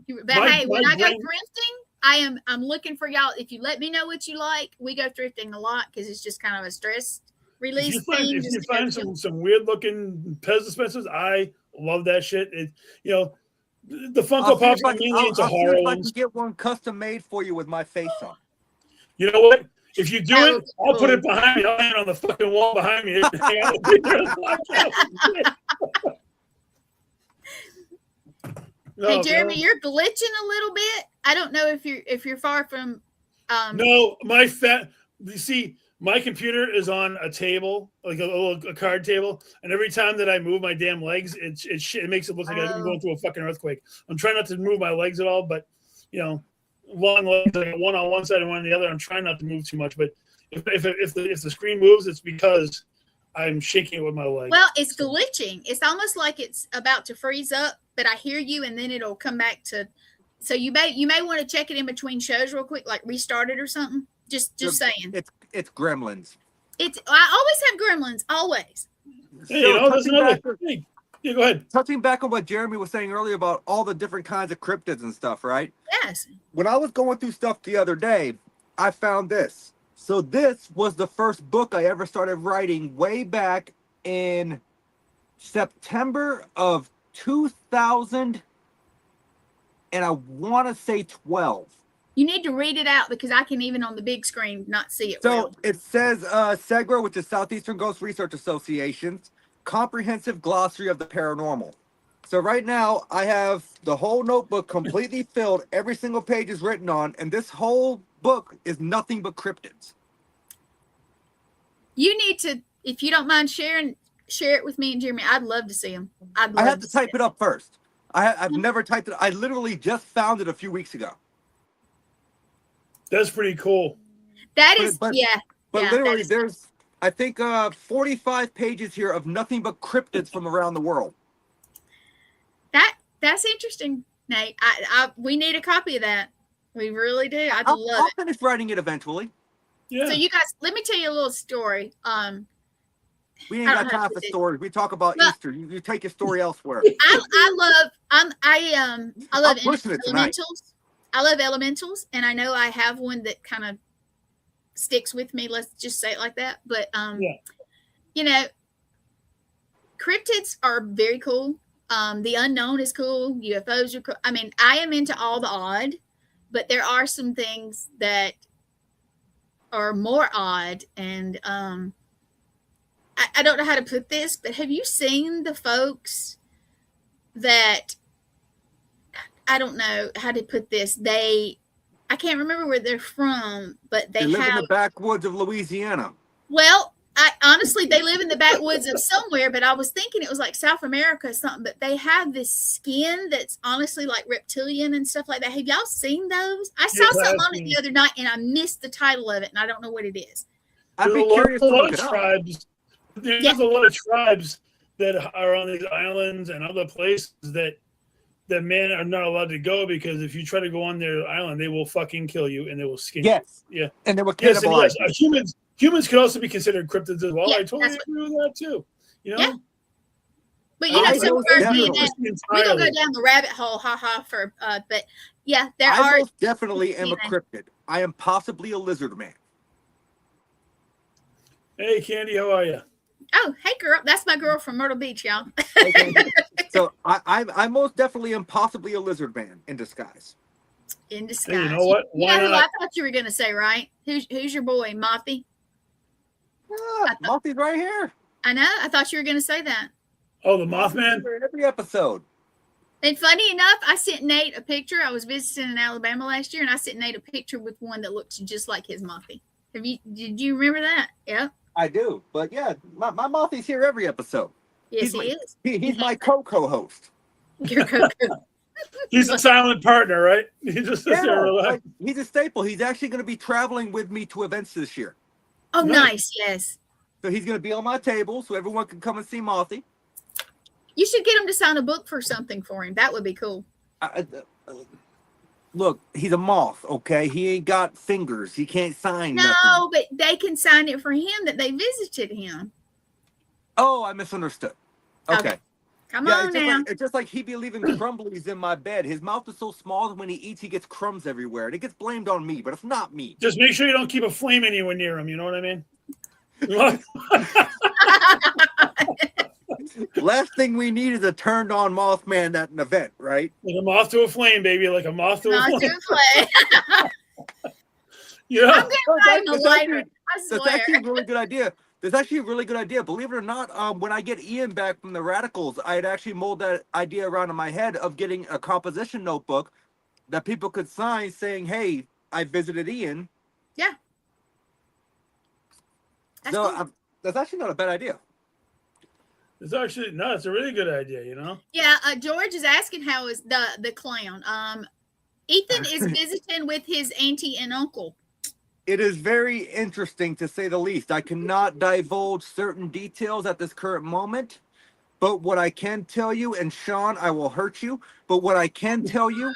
do. But hey, when I go thrifting, I'm looking for y'all. If you let me know what you like, we go thrifting a lot because it's just kind of a stress release thing. If you find some weird looking Pez dispensers, I love that shit. The Funko Pops are mainly into horror ones. I can get one custom made for you with my face on. You know what? If you do it, I'll put it behind me. I'll hang it on the fucking wall behind me. Hey Jeremy, you're glitching a little bit. I don't know if you're far from. No, you see, my computer is on a table, like a card table, and every time that I move my damn legs, it makes it look like I'm going through a fucking earthquake. I'm trying not to move my legs at all, but long legs, like one on one side and one on the other. I'm trying not to move too much, but if the screen moves, it's because I'm shaking it with my legs. Well, it's glitching. It's almost like it's about to freeze up, but I hear you, and then it'll come back to. So you may want to check it in between shows real quick, like restart it or something. Just saying. It's Gremlins. I always have Gremlins, always. Hey, that's another thing. Yeah, go ahead. Touching back on what Jeremy was saying earlier about all the different kinds of cryptids and stuff, right? Yes. When I was going through stuff the other day, I found this. So this was the first book I ever started writing way back in September of 2000, and I want to say 12. You need to read it out because I can even on the big screen not see it. So it says SEGRA, which is Southeastern Ghost Research Association's Comprehensive Glossary of the Paranormal. So right now I have the whole notebook completely filled. Every single page is written on, and this whole book is nothing but cryptids. You need to, if you don't mind share it with me and Jeremy. I'd love to see them. I have to type it up first. I've never typed it. I literally just found it a few weeks ago. That's pretty cool. That is, But literally, there's, I think, 45 pages here of nothing but cryptids from around the world. That's interesting, Nate. We need a copy of that. We really do. I'll finish writing it eventually. Yeah. So you guys, let me tell you a little story. We ain't got time for stories. We talk about Easter. You take your story elsewhere. I love elementals. I love elementals, and I know I have one that kind of sticks with me. Let's just say it like that. But you know, cryptids are very cool. The unknown is cool. UFOs are cool. I mean, I am into all the odd, but there are some things that are more odd. And I don't know how to put this, but have you seen the folks that, I don't know how to put this. I can't remember where they're from, but they live in the backwoods of Louisiana. Well, honestly, they live in the backwoods of somewhere, but I was thinking it was like South America or something. But they have this skin that's honestly like reptilian and stuff like that. Have y'all seen those? I saw something on it the other night, and I missed the title of it, and I don't know what it is. I'd be curious to look it up. There's a lot of tribes that are on these islands and other places that men are not allowed to go, because if you try to go on their island, they will fucking kill you and they will skin you. Yeah. And they will cannibalize you. Humans could also be considered cryptids as well. Yeah, I totally agree with that too. You know? Yeah. But you know, so we don't go down the rabbit hole, but yeah, I most definitely am a cryptid. I am possibly a lizard man. Hey, Candy, how are you? Oh, hey, girl. That's my girl from Myrtle Beach, y'all. Okay. So I most definitely am possibly a lizard man in disguise. In disguise. Hey, you know what? Who I thought you were going to say, right? Who's your boy, Mothy? Mothy's right here. I know. I thought you were going to say that. Oh, the Mothman? Every episode. And funny enough, I sent Nate a picture. I was visiting in Alabama last year, and I sent Nate a picture with one that looks just like his Mothy. Did you remember that? Yeah. I do, but yeah, my Mothy's here every episode. Yes, he is. He's my co-host. Your co-host. He's a silent partner, right? He just sits there relaxed. He's a staple. He's actually going to be traveling with me to events this year. Oh, nice. Yes. So he's going to be on my table, so everyone can come and see Mothy. You should get him to sign a book for something for him. That would be cool. Look, he's a moth, okay? He ain't got fingers. He can't sign nothing. No, but they can sign it for him that they visited him. Oh, I misunderstood. Okay. Come on now. It's just like he be leaving crumblies in my bed. His mouth is so small that when he eats, he gets crumbs everywhere. And it gets blamed on me, but it's not me. Just make sure you don't keep a flame anywhere near him. You know what I mean? Last thing we need is a turned on Mothman at an event, right? Like a moth to a flame, baby. Like a moth to a flame. Yeah. I'm going to find a lighter. I swear. That's actually a really good idea. There's actually a really good idea. Believe it or not, when I get Ian back from the Radicals, I'd actually mold that idea around in my head of getting a composition notebook that people could sign saying, hey, I visited Ian. Yeah. That's cool. That's actually not a bad idea. It's actually, no, it's a really good idea, you know? Yeah, George is asking how is the clown. Ethan is visiting with his auntie and uncle. It is very interesting, to say the least. I cannot divulge certain details at this current moment, but what I can tell you, and Sean, I will hurt you, but what I can tell you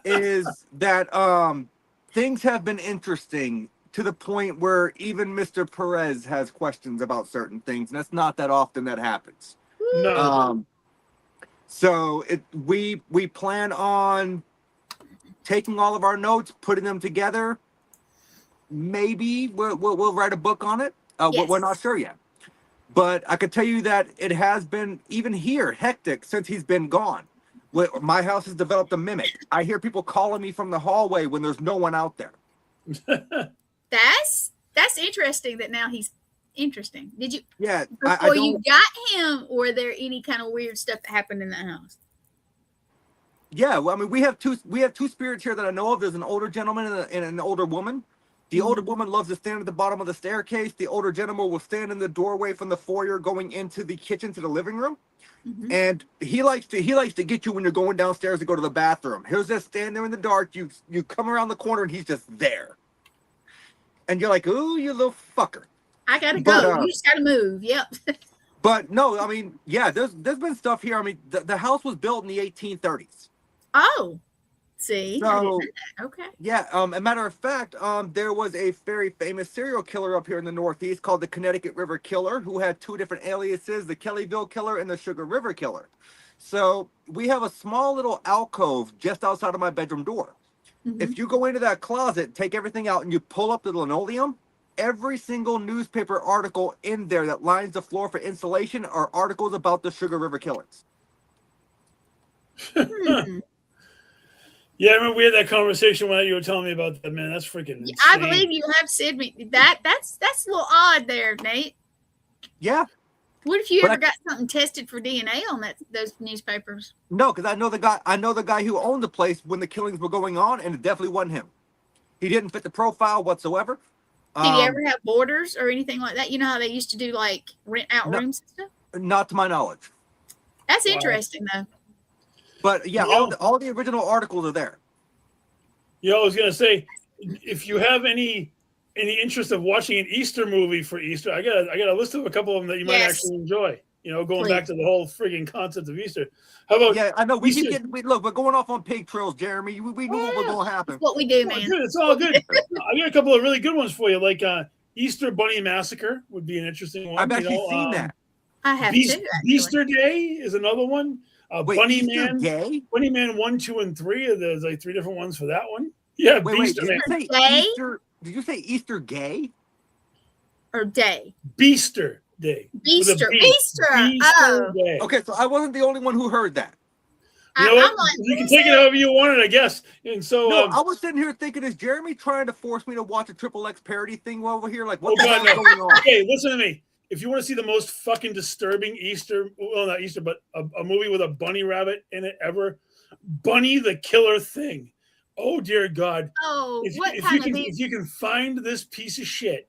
is that things have been interesting to the point where even Mr. Perez has questions about certain things, and that's not that often that happens. No. So we plan on taking all of our notes, putting them together. Maybe we'll write a book on it. Yes. We're not sure yet. But I can tell you that it has been, even here, hectic since he's been gone. My house has developed a mimic. I hear people calling me from the hallway when there's no one out there. That's interesting that now he's interesting. Did you? Yeah. Before you got him, or there any kind of weird stuff that happened in that house? Yeah. Well, I mean, we have two spirits here that I know of. There's an older gentleman and an older woman. The older woman loves to stand at the bottom of the staircase. The older gentleman will stand in the doorway from the foyer going into the kitchen to the living room. Mm-hmm. And he likes to get you when you're going downstairs to go to the bathroom. He'll just stand there in the dark. You come around the corner and he's just there. And you're like, ooh, you little fucker. I gotta go. You just gotta move. Yep. But no, I mean, yeah, there's been stuff here. I mean, the house was built in the 1830s. Oh, See? So, okay. Yeah. A matter of fact, there was a very famous serial killer up here in the Northeast called the Connecticut River Killer, who had two different aliases: the Kellyville Killer and the Sugar River Killer. So we have a small little alcove just outside of my bedroom door. Mm-hmm. If you go into that closet, take everything out, and you pull up the linoleum, every single newspaper article in there that lines the floor for insulation are articles about the Sugar River killings. Yeah, I remember we had that conversation when you were telling me about that, man. That's freaking insane. I believe you have said me that. That's a little odd there, Nate. Yeah. What if you ever got something tested for DNA on those newspapers? No, because I know the guy who owned the place when the killings were going on, and it definitely wasn't him. He didn't fit the profile whatsoever. Did he ever have boarders or anything like that? You know how they used to do like rent out rooms and stuff? Not to my knowledge. That's interesting though. But yeah, all the original articles are there. I was gonna say, if you have any interest of watching an Easter movie for Easter, I got a list of a couple of them that you might actually enjoy. Going back to the whole frigging concept of Easter. How about? Yeah, I know we keep getting. Look, we're going off on pig trails, Jeremy. We knew what was going to happen. That's what we do, man. It's all good. I got a couple of really good ones for you, like Easter Bunny Massacre would be an interesting one. I've actually seen that. I have Easter Day is another one. Wait, Bunny Easter Man, Gay? Bunny Man 1, 2, and 3. There's like 3 different ones for that one. Yeah, wait, Man. Did you say Easter Gay? Or day? Beaster Day. Beaster. Day. Okay, so I wasn't the only one who heard that. You know what? You can take it however you want it, I guess. And so, no, I was sitting here thinking, is Jeremy trying to force me to watch a Triple X parody thing over here? Like, what the hell is going on? Hey, listen to me. If you want to see the most fucking disturbing not Easter, but a movie with a bunny rabbit in it ever, Bunny the Killer Thing. Oh dear God! Oh, if you can find this piece of shit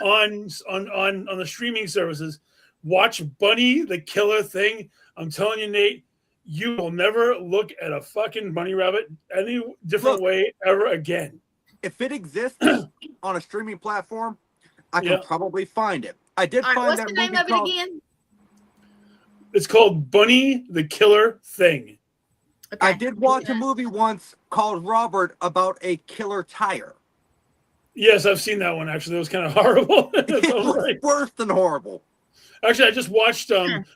on the streaming services, watch Bunny the Killer Thing. I'm telling you, Nate, you will never look at a fucking bunny rabbit any different way ever again. If it exists on a streaming platform, I can probably find it. I did find that movie. What's the name of it again? It's called Bunny the Killer Thing. Okay. I did watch a movie once called Robert about a killer tire. Yes, I've seen that one, actually. It was kind of horrible. It was worse than horrible. Actually, I just watched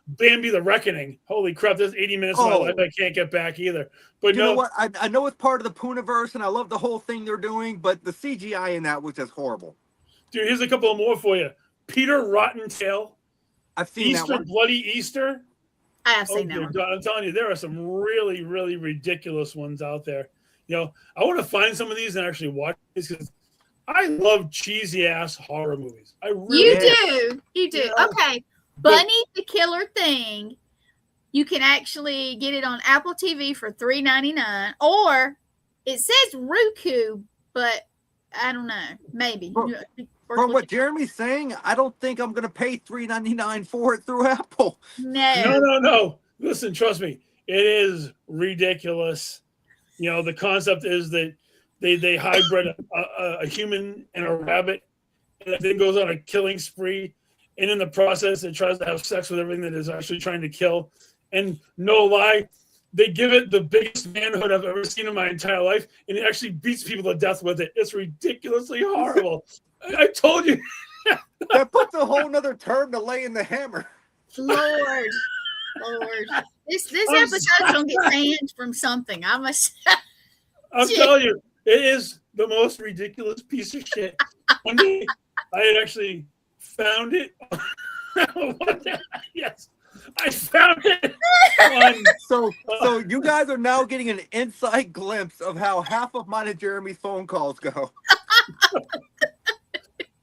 Bambi the Reckoning. Holy crap, there's 80 minutes of my life I can't get back either. But you know what? I know it's part of the Pooniverse, and I love the whole thing they're doing, but the CGI in that was just horrible. Dude, here's a couple more for you. Peter Rottentail. I've seen Easter, that one. Bloody Easter. I have seen that one. God, I'm telling you, there are some really, really ridiculous ones out there. I want to find some of these and actually watch these because I love cheesy ass horror movies. I really You do. Okay. Bunny the Killer Thing. You can actually get it on Apple TV for $3.99, or it says Roku, but I don't know. Maybe. From what Jeremy's saying, I don't think I'm going to pay $3.99 for it through Apple. No. Listen, trust me. It is ridiculous. The concept is that they hybrid a human and a rabbit, and it then goes on a killing spree. And in the process, it tries to have sex with everything that is actually trying to kill. And no lie, they give it the biggest manhood I've ever seen in my entire life, and it actually beats people to death with it. It's ridiculously horrible. I told you. That puts a whole nother term to lay in the hammer. Lord. This episode's going to get banned from something. I'm telling you, it is the most ridiculous piece of shit. One day, I had actually found it. Yes, I found it. So you guys are now getting an inside glimpse of how half of mine and Jeremy's phone calls go.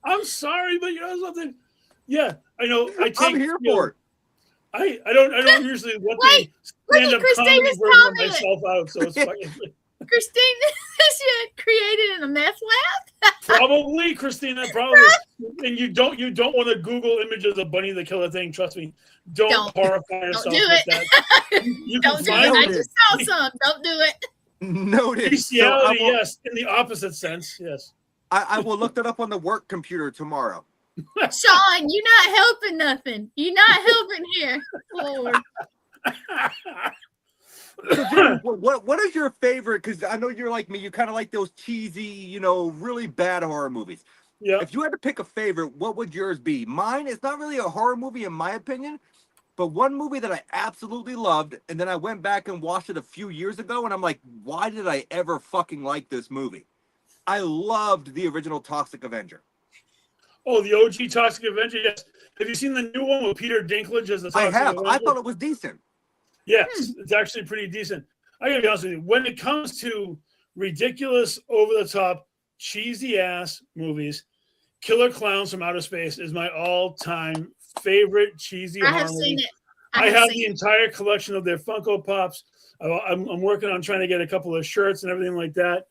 I'm sorry, but something. Yeah, I know. I'm here for it. I don't usually let the stand-up comedy version of myself out, so it's fucking. Christina, is she created in a meth lab? Probably, Christina. Probably. And you don't want to Google images of Bunny the Killer Thing. Trust me. Don't horrify yourself with that. Don't do it. I just saw some. Don't do it. Noted. Bestiality, yes. In the opposite sense, yes. I will look that up on the work computer tomorrow. Sean, you're not helping nothing. You're not helping here. Lord. So, Jimmy, what is your favorite? Because I know you're like me. You kind of like those cheesy, really bad horror movies. Yeah. If you had to pick a favorite, what would yours be? Mine, it's not really a horror movie in my opinion, but one movie that I absolutely loved, and then I went back and watched it a few years ago, and I'm like, why did I ever fucking like this movie? I loved the original Toxic Avenger. Oh, the OG Toxic Avenger, yes. Have you seen the new one with Peter Dinklage as the Toxic Avenger? I thought it was decent. Yes, it's actually pretty decent. I gotta be honest with you. When it comes to ridiculous, over-the-top, cheesy-ass movies, Killer Clowns from Outer Space is my all-time favorite cheesy horror movie. I have seen it. I have the entire collection of their Funko Pops. I'm working on trying to get a couple of shirts and everything like that.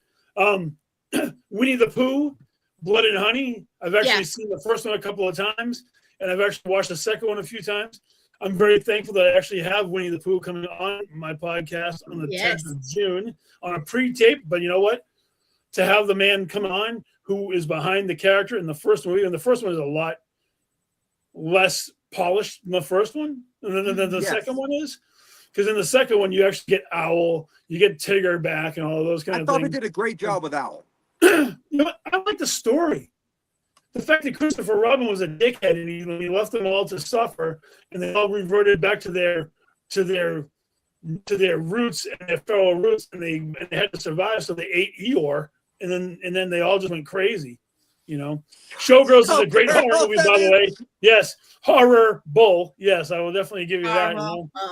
Winnie the Pooh, Blood and Honey. I've actually seen the first one a couple of times, and I've actually watched the second one a few times. I'm very thankful that I actually have Winnie the Pooh coming on my podcast on the 10th of June on a pre-tape. But you know what? To have the man come on who is behind the character in the first movie, and the first one is a lot less polished than the first one, and then the second one is. Because in the second one, you actually get Owl, you get Tigger back, and all of those kind of things. I thought they did a great job with Owl. You know what? I like the story. The fact that Christopher Robin was a dickhead and he left them all to suffer, and they all reverted back to their roots and their feral roots, and they had to survive, so they ate Eeyore, and then they all just went crazy. Showgirls is a great horror movie, by the way. Yes, horror bull. Yes, I will definitely give you that.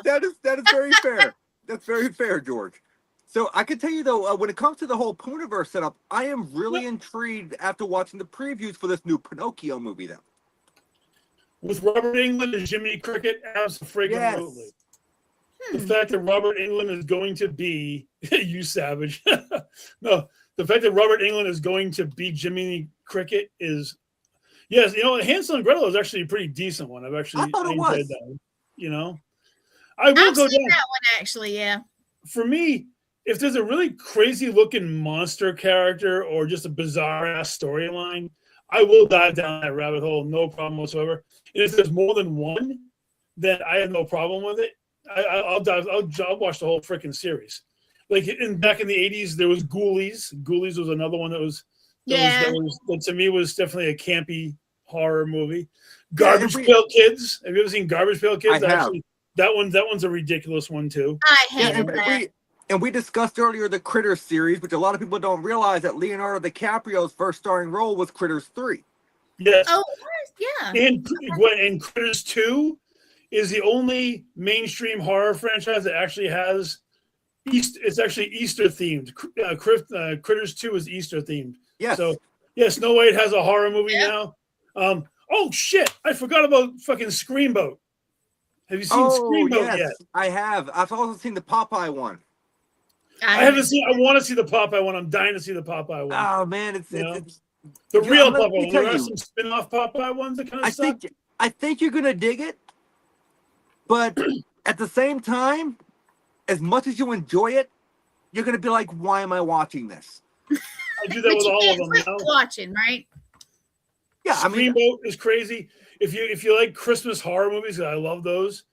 That is very fair. That's very fair, George. So I can tell you though, when it comes to the whole Pooniverse setup, I am really intrigued after watching the previews for this new Pinocchio movie. Though, with Robert Englund and Jiminy Cricket, absolutely. Yes. The fact that Robert Englund is going to be you savage. No, the fact that Robert Englund is going to be Jiminy Cricket is Hansel and Gretel is actually a pretty decent one. I thought it was. That. I will go down that one actually. Yeah. For me, if there's a really crazy looking monster character or just a bizarre ass storyline, I will dive down that rabbit hole, no problem whatsoever. And if there's more than one, then I have no problem with it. I'll watch the whole freaking series. Like back in the 80s, there was Ghoulies. Ghoulies was another one that to me was definitely a campy horror movie. Garbage Pail Kids. Have you ever seen Garbage Pail Kids? Actually, that one's a ridiculous one too. I hate that. And we discussed earlier the Critters series, which a lot of people don't realize that Leonardo DiCaprio's first starring role was Critters 3. Yes. Oh, yeah. And Critters 2 is the only mainstream horror franchise that actually has it's actually Easter themed. Critters 2 is Easter themed. Yes. So Snow White has a horror movie now. Oh shit! I forgot about fucking Screamboat. Have you seen Screamboat yet? I have. I've also seen the Popeye one. I haven't seen. I want to see the Popeye one. I'm dying to see the Popeye one. Oh man, it's the real Popeye one. There are some spin-off Popeye ones that kind of suck. I think you're gonna dig it, but at the same time, as much as you enjoy it, you're gonna be like, "Why am I watching this?" I do that with all of them. Watching, right? Yeah, Screamboat is crazy. If you like Christmas horror movies, I love those.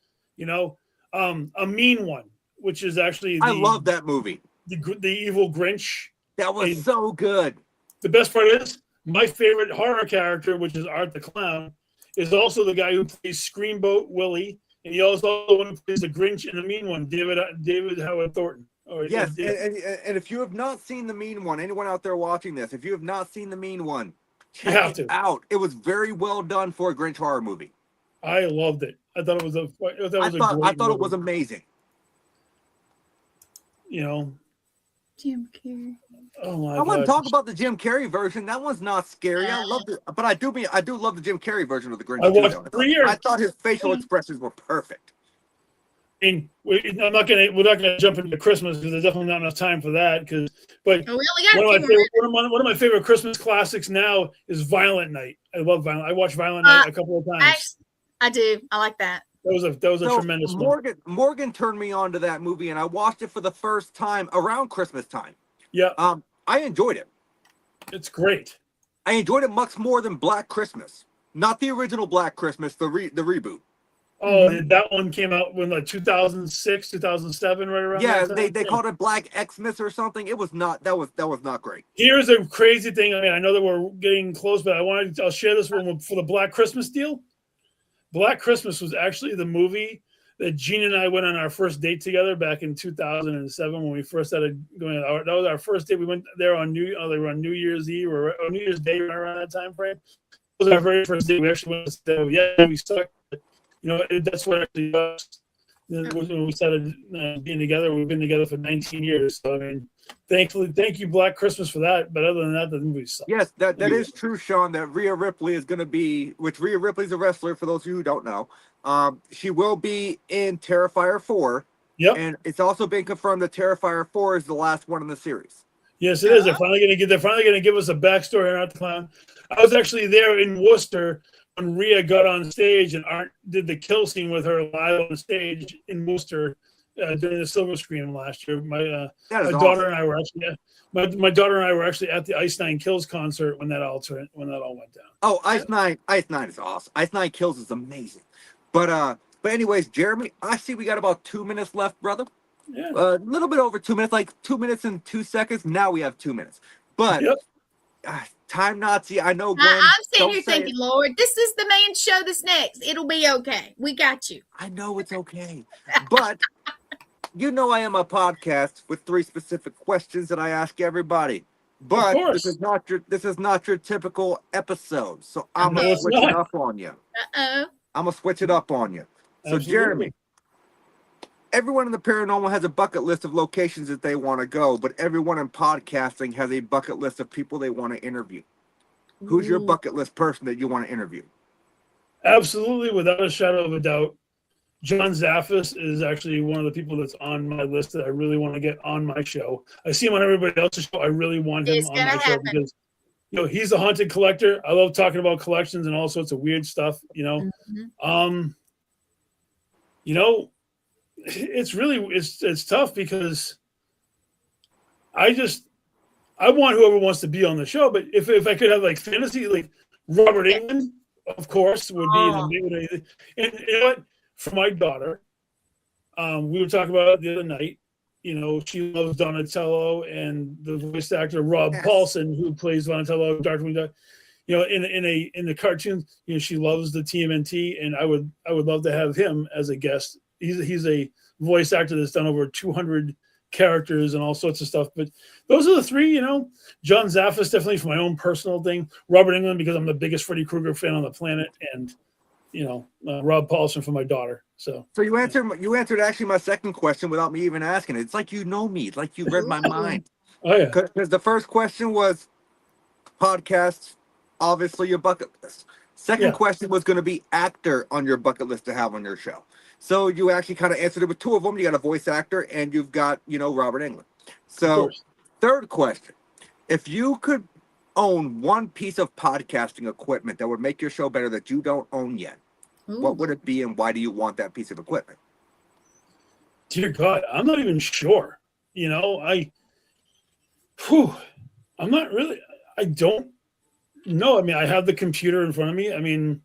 A Mean One, which is actually I love that movie. The evil Grinch. That was so good. The best part is my favorite horror character, which is Art the Clown, is also the guy who plays Screamboat Willie, and he also the one who plays the Grinch in The Mean One, David Howard Thornton. Yes, and if you have not seen The Mean One, anyone out there watching this, if you have not seen The Mean One, check it out. It was very well done for a Grinch horror movie. I loved it. I thought it was I thought it was amazing. Jim Carrey. Oh my God. I want to talk about the Jim Carrey version. That one's not scary. I love it, but I do love the Jim Carrey version of the Grinch. I thought his facial expressions were perfect. And we're not gonna jump into Christmas because there's definitely not enough time for that. But one of my favorite Christmas classics now is Violent Night. I love Violent. I watched Violent Night a couple of times. I do. I like that. That was a tremendous one. Morgan turned me on to that movie, and I watched it for the first time around Christmas time. Yeah. I enjoyed it. It's great. I enjoyed it much more than Black Christmas. Not the original Black Christmas, the reboot. Oh, that one came out when like 2006, 2007, right around. Yeah, they called it Black Xmas or something. It was not. That was not great. Here's a crazy thing. I mean, I know that we're getting close, but I'll share this one for the Black Christmas deal. Black Christmas was actually the movie that Gene and I went on our first date together back in 2007 when we first started going. That was our first date. We went there on New Year's Eve or New Year's Day around that time frame. It was our very first date. We actually went to we sucked. That's what actually was when we started being together. We've been together for 19 years. So, I mean, thankfully, thank you, Black Christmas, for that. But other than that, the movie sucks. Yes, that is true, Sean, that Rhea Ripley is going to be, which Rhea Ripley's a wrestler, for those of you who don't know. She will be in Terrifier 4. Yep. And it's also been confirmed that Terrifier 4 is the last one in the series. Yes, it is. They're finally going to give us a backstory on Art the Clown. I was actually there in Worcester when Rhea got on stage and Art did the kill scene with her live on stage in Worcester during the Silver Screen last year. My daughter and I were actually my daughter and I were actually at the Ice Nine Kills concert when that all went down. Oh, Ice Nine is awesome. Ice Nine Kills is amazing. But anyways, Jeremy, I see we got about 2 minutes left, brother. Yeah. A little bit over 2 minutes, like 2 minutes and 2 seconds. Now we have 2 minutes. But Time Nazi, I know. Gwen, I'm sitting here thinking, Lord, this is the main show that's next. It'll be okay. We got you. I know it's okay. But I am a podcast with 3 specific questions that I ask everybody. But this is not your typical episode. So I'm gonna switch it up on you. I'm gonna switch it up on you. So absolutely. Jeremy, everyone in the paranormal has a bucket list of locations that they want to go, but everyone in podcasting has a bucket list of people they want to interview. Who's your bucket list person that you want to interview? Absolutely, without a shadow of a doubt. John Zaffis is actually one of the people that's on my list that I really want to get on my show. I see him on everybody else's show. I really want him on my show because he's a haunted collector. I love talking about collections and all sorts of weird stuff, It's tough because I want whoever wants to be on the show, but if I could have like fantasy, like Robert Englund, of course, would be and you know what? For my daughter, we were talking about it the other night. She loves Donatello and the voice actor Rob Paulson, who plays Donatello, Dr. Moon. In the cartoons, she loves the TMNT, and I would love to have him as a guest. He's a voice actor that's done over 200 characters and all sorts of stuff. But those are the 3. John Zaffis definitely for my own personal thing. Robert Englund because I'm the biggest Freddy Krueger fan on the planet, and Rob Paulson for my daughter. So you answered actually my second question without me even asking it. It's like you know me, like you read my mind. Oh yeah. Because the first question was podcasts, obviously your bucket list. Second question was going to be actor on your bucket list to have on your show. So you actually kind of answered it with 2 of them. You got a voice actor and you've got Robert Englund. So third question: if you could own one piece of podcasting equipment that would make your show better that you don't own yet, what would it be and why do you want that piece of equipment? Dear God, I'm not even sure. I'm not really, I don't know. I mean, I have the computer in front of me. I mean,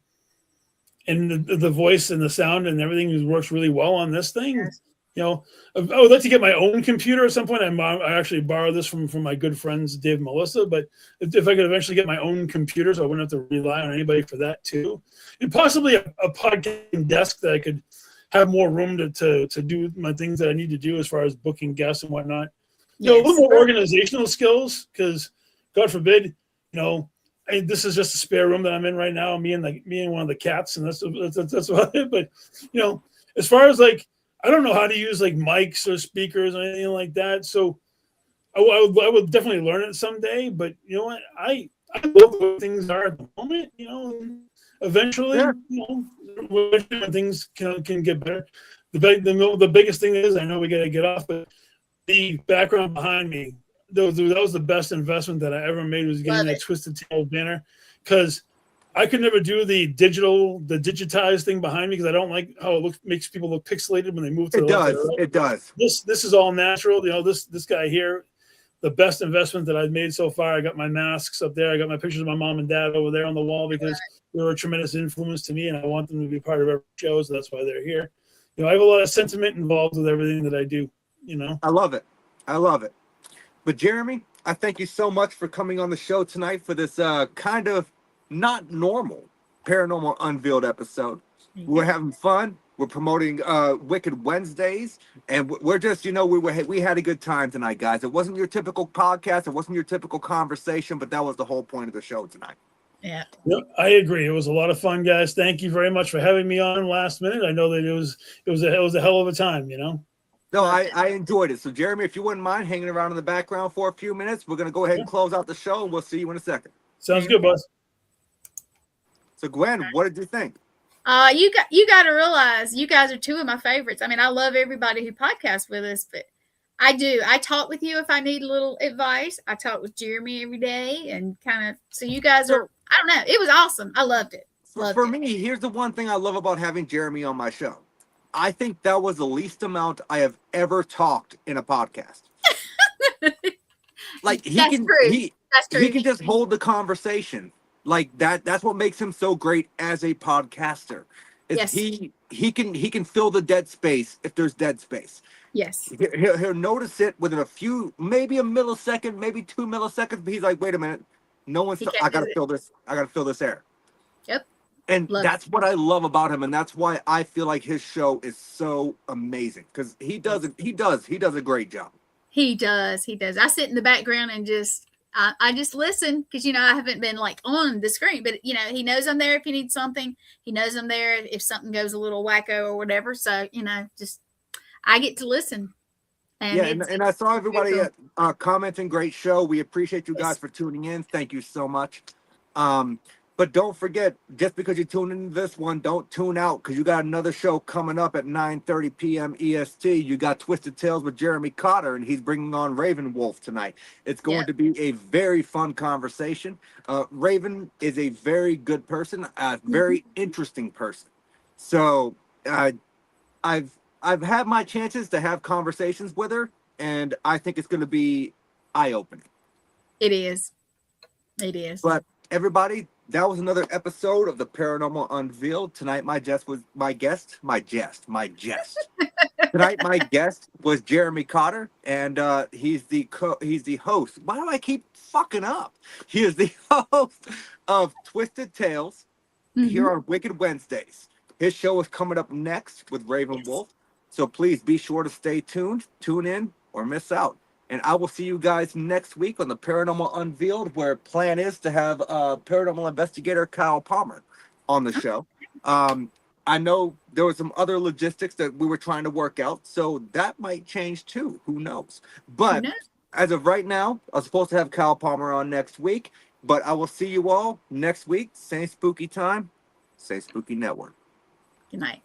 and the voice and the sound and everything works really well on this thing. Yes. I would like to get my own computer at some point. I actually borrowed this from my good friends, Dave and Melissa. But if I could eventually get my own computer, so I wouldn't have to rely on anybody for that too, and possibly a podcasting desk that I could have more room to do my things that I need to do as far as booking guests and whatnot. A little more organizational skills because, God forbid, this is just a spare room that I'm in right now. Me and one of the cats, and that's about it. But as far as like, I don't know how to use like mics or speakers or anything like that. So I would definitely learn it someday. But you know what? I love the way things are at the moment. Eventually, when things can get better. The biggest thing is, I know we got to get off, but the background behind me, that was the best investment that I ever made, was getting that Twisted Tail banner, because I could never do the digitized thing behind me because I don't like how it makes people look pixelated when they move to the left. It does. This is all natural. This guy here, the best investment that I've made so far. I got my masks up there. I got my pictures of my mom and dad over there on the wall because they were a tremendous influence to me, and I want them to be part of every show, so that's why they're here. I have a lot of sentiment involved with everything that I do. I love it. But Jeremy, I thank you so much for coming on the show tonight for this kind of not normal Paranormal Unveiled episode. We're having fun. We're promoting Wicked Wednesdays, and we're just, we had a good time tonight, guys. It wasn't your typical podcast. It wasn't your typical conversation, but that was the whole point of the show tonight. Yeah. Yep, I agree. It was a lot of fun, guys. Thank you very much for having me on last minute. I know that it was a hell of a time, No, I enjoyed it. So, Jeremy, if you wouldn't mind hanging around in the background for a few minutes, we're going to go ahead and close out the show, and we'll see you in a second. Sounds good, boss. So, Gwen, what did you think? You got to realize you guys are two of my favorites. I mean, I love everybody who podcasts with us, but I talk with you if I need a little advice. I talk with Jeremy every day, and so you guys are, I don't know. It was awesome. I loved it. For me, here's the one thing I love about having Jeremy on my show. I think that was the least amount I have ever talked in a podcast. Like he can just hold the conversation. Like that's what makes him so great as a podcaster. Yes. He can fill the dead space if there's dead space. Yes. He'll notice it within a few, maybe a millisecond, maybe 2 milliseconds, but he's like, wait a minute, I gotta fill this air. Yep. And that's what I love about him, and that's why I feel like his show is so amazing, because he does a great job. He does. I sit in the background and I just listen because, I haven't been like on the screen, but he knows I'm there if he needs something. He knows I'm there if something goes a little wacko or whatever. So, just I get to listen. And I saw everybody commenting, great show. We appreciate you guys for tuning in. Thank you so much. But don't forget, just because you tune into this one, don't tune out, because you got another show coming up at 9:30 p.m. EST. You got Twisted Tales with Jeremy Cotter, and he's bringing on Raven Wolf tonight. It's going to be a very fun conversation. Raven is a very good person, a very interesting person. So I've had my chances to have conversations with her, and I think it's going to be eye-opening. It is. But everybody, that was another episode of the Paranormal Unveiled. Tonight, my guest. Tonight, my guest was Jeremy Cotter, and he's the host. Why do I keep fucking up? He is the host of Twisted Tales here on Wicked Wednesdays. His show is coming up next with Raven Wolf, so please be sure to stay tuned, tune in, or miss out. And I will see you guys next week on the Paranormal Unveiled, where plan is to have paranormal investigator Kyle Palmer on the show. I know there was some other logistics that we were trying to work out, so that might change too. Who knows? But as of right now, I was supposed to have Kyle Palmer on next week, but I will see you all next week. Same spooky time, same spooky network. Good night.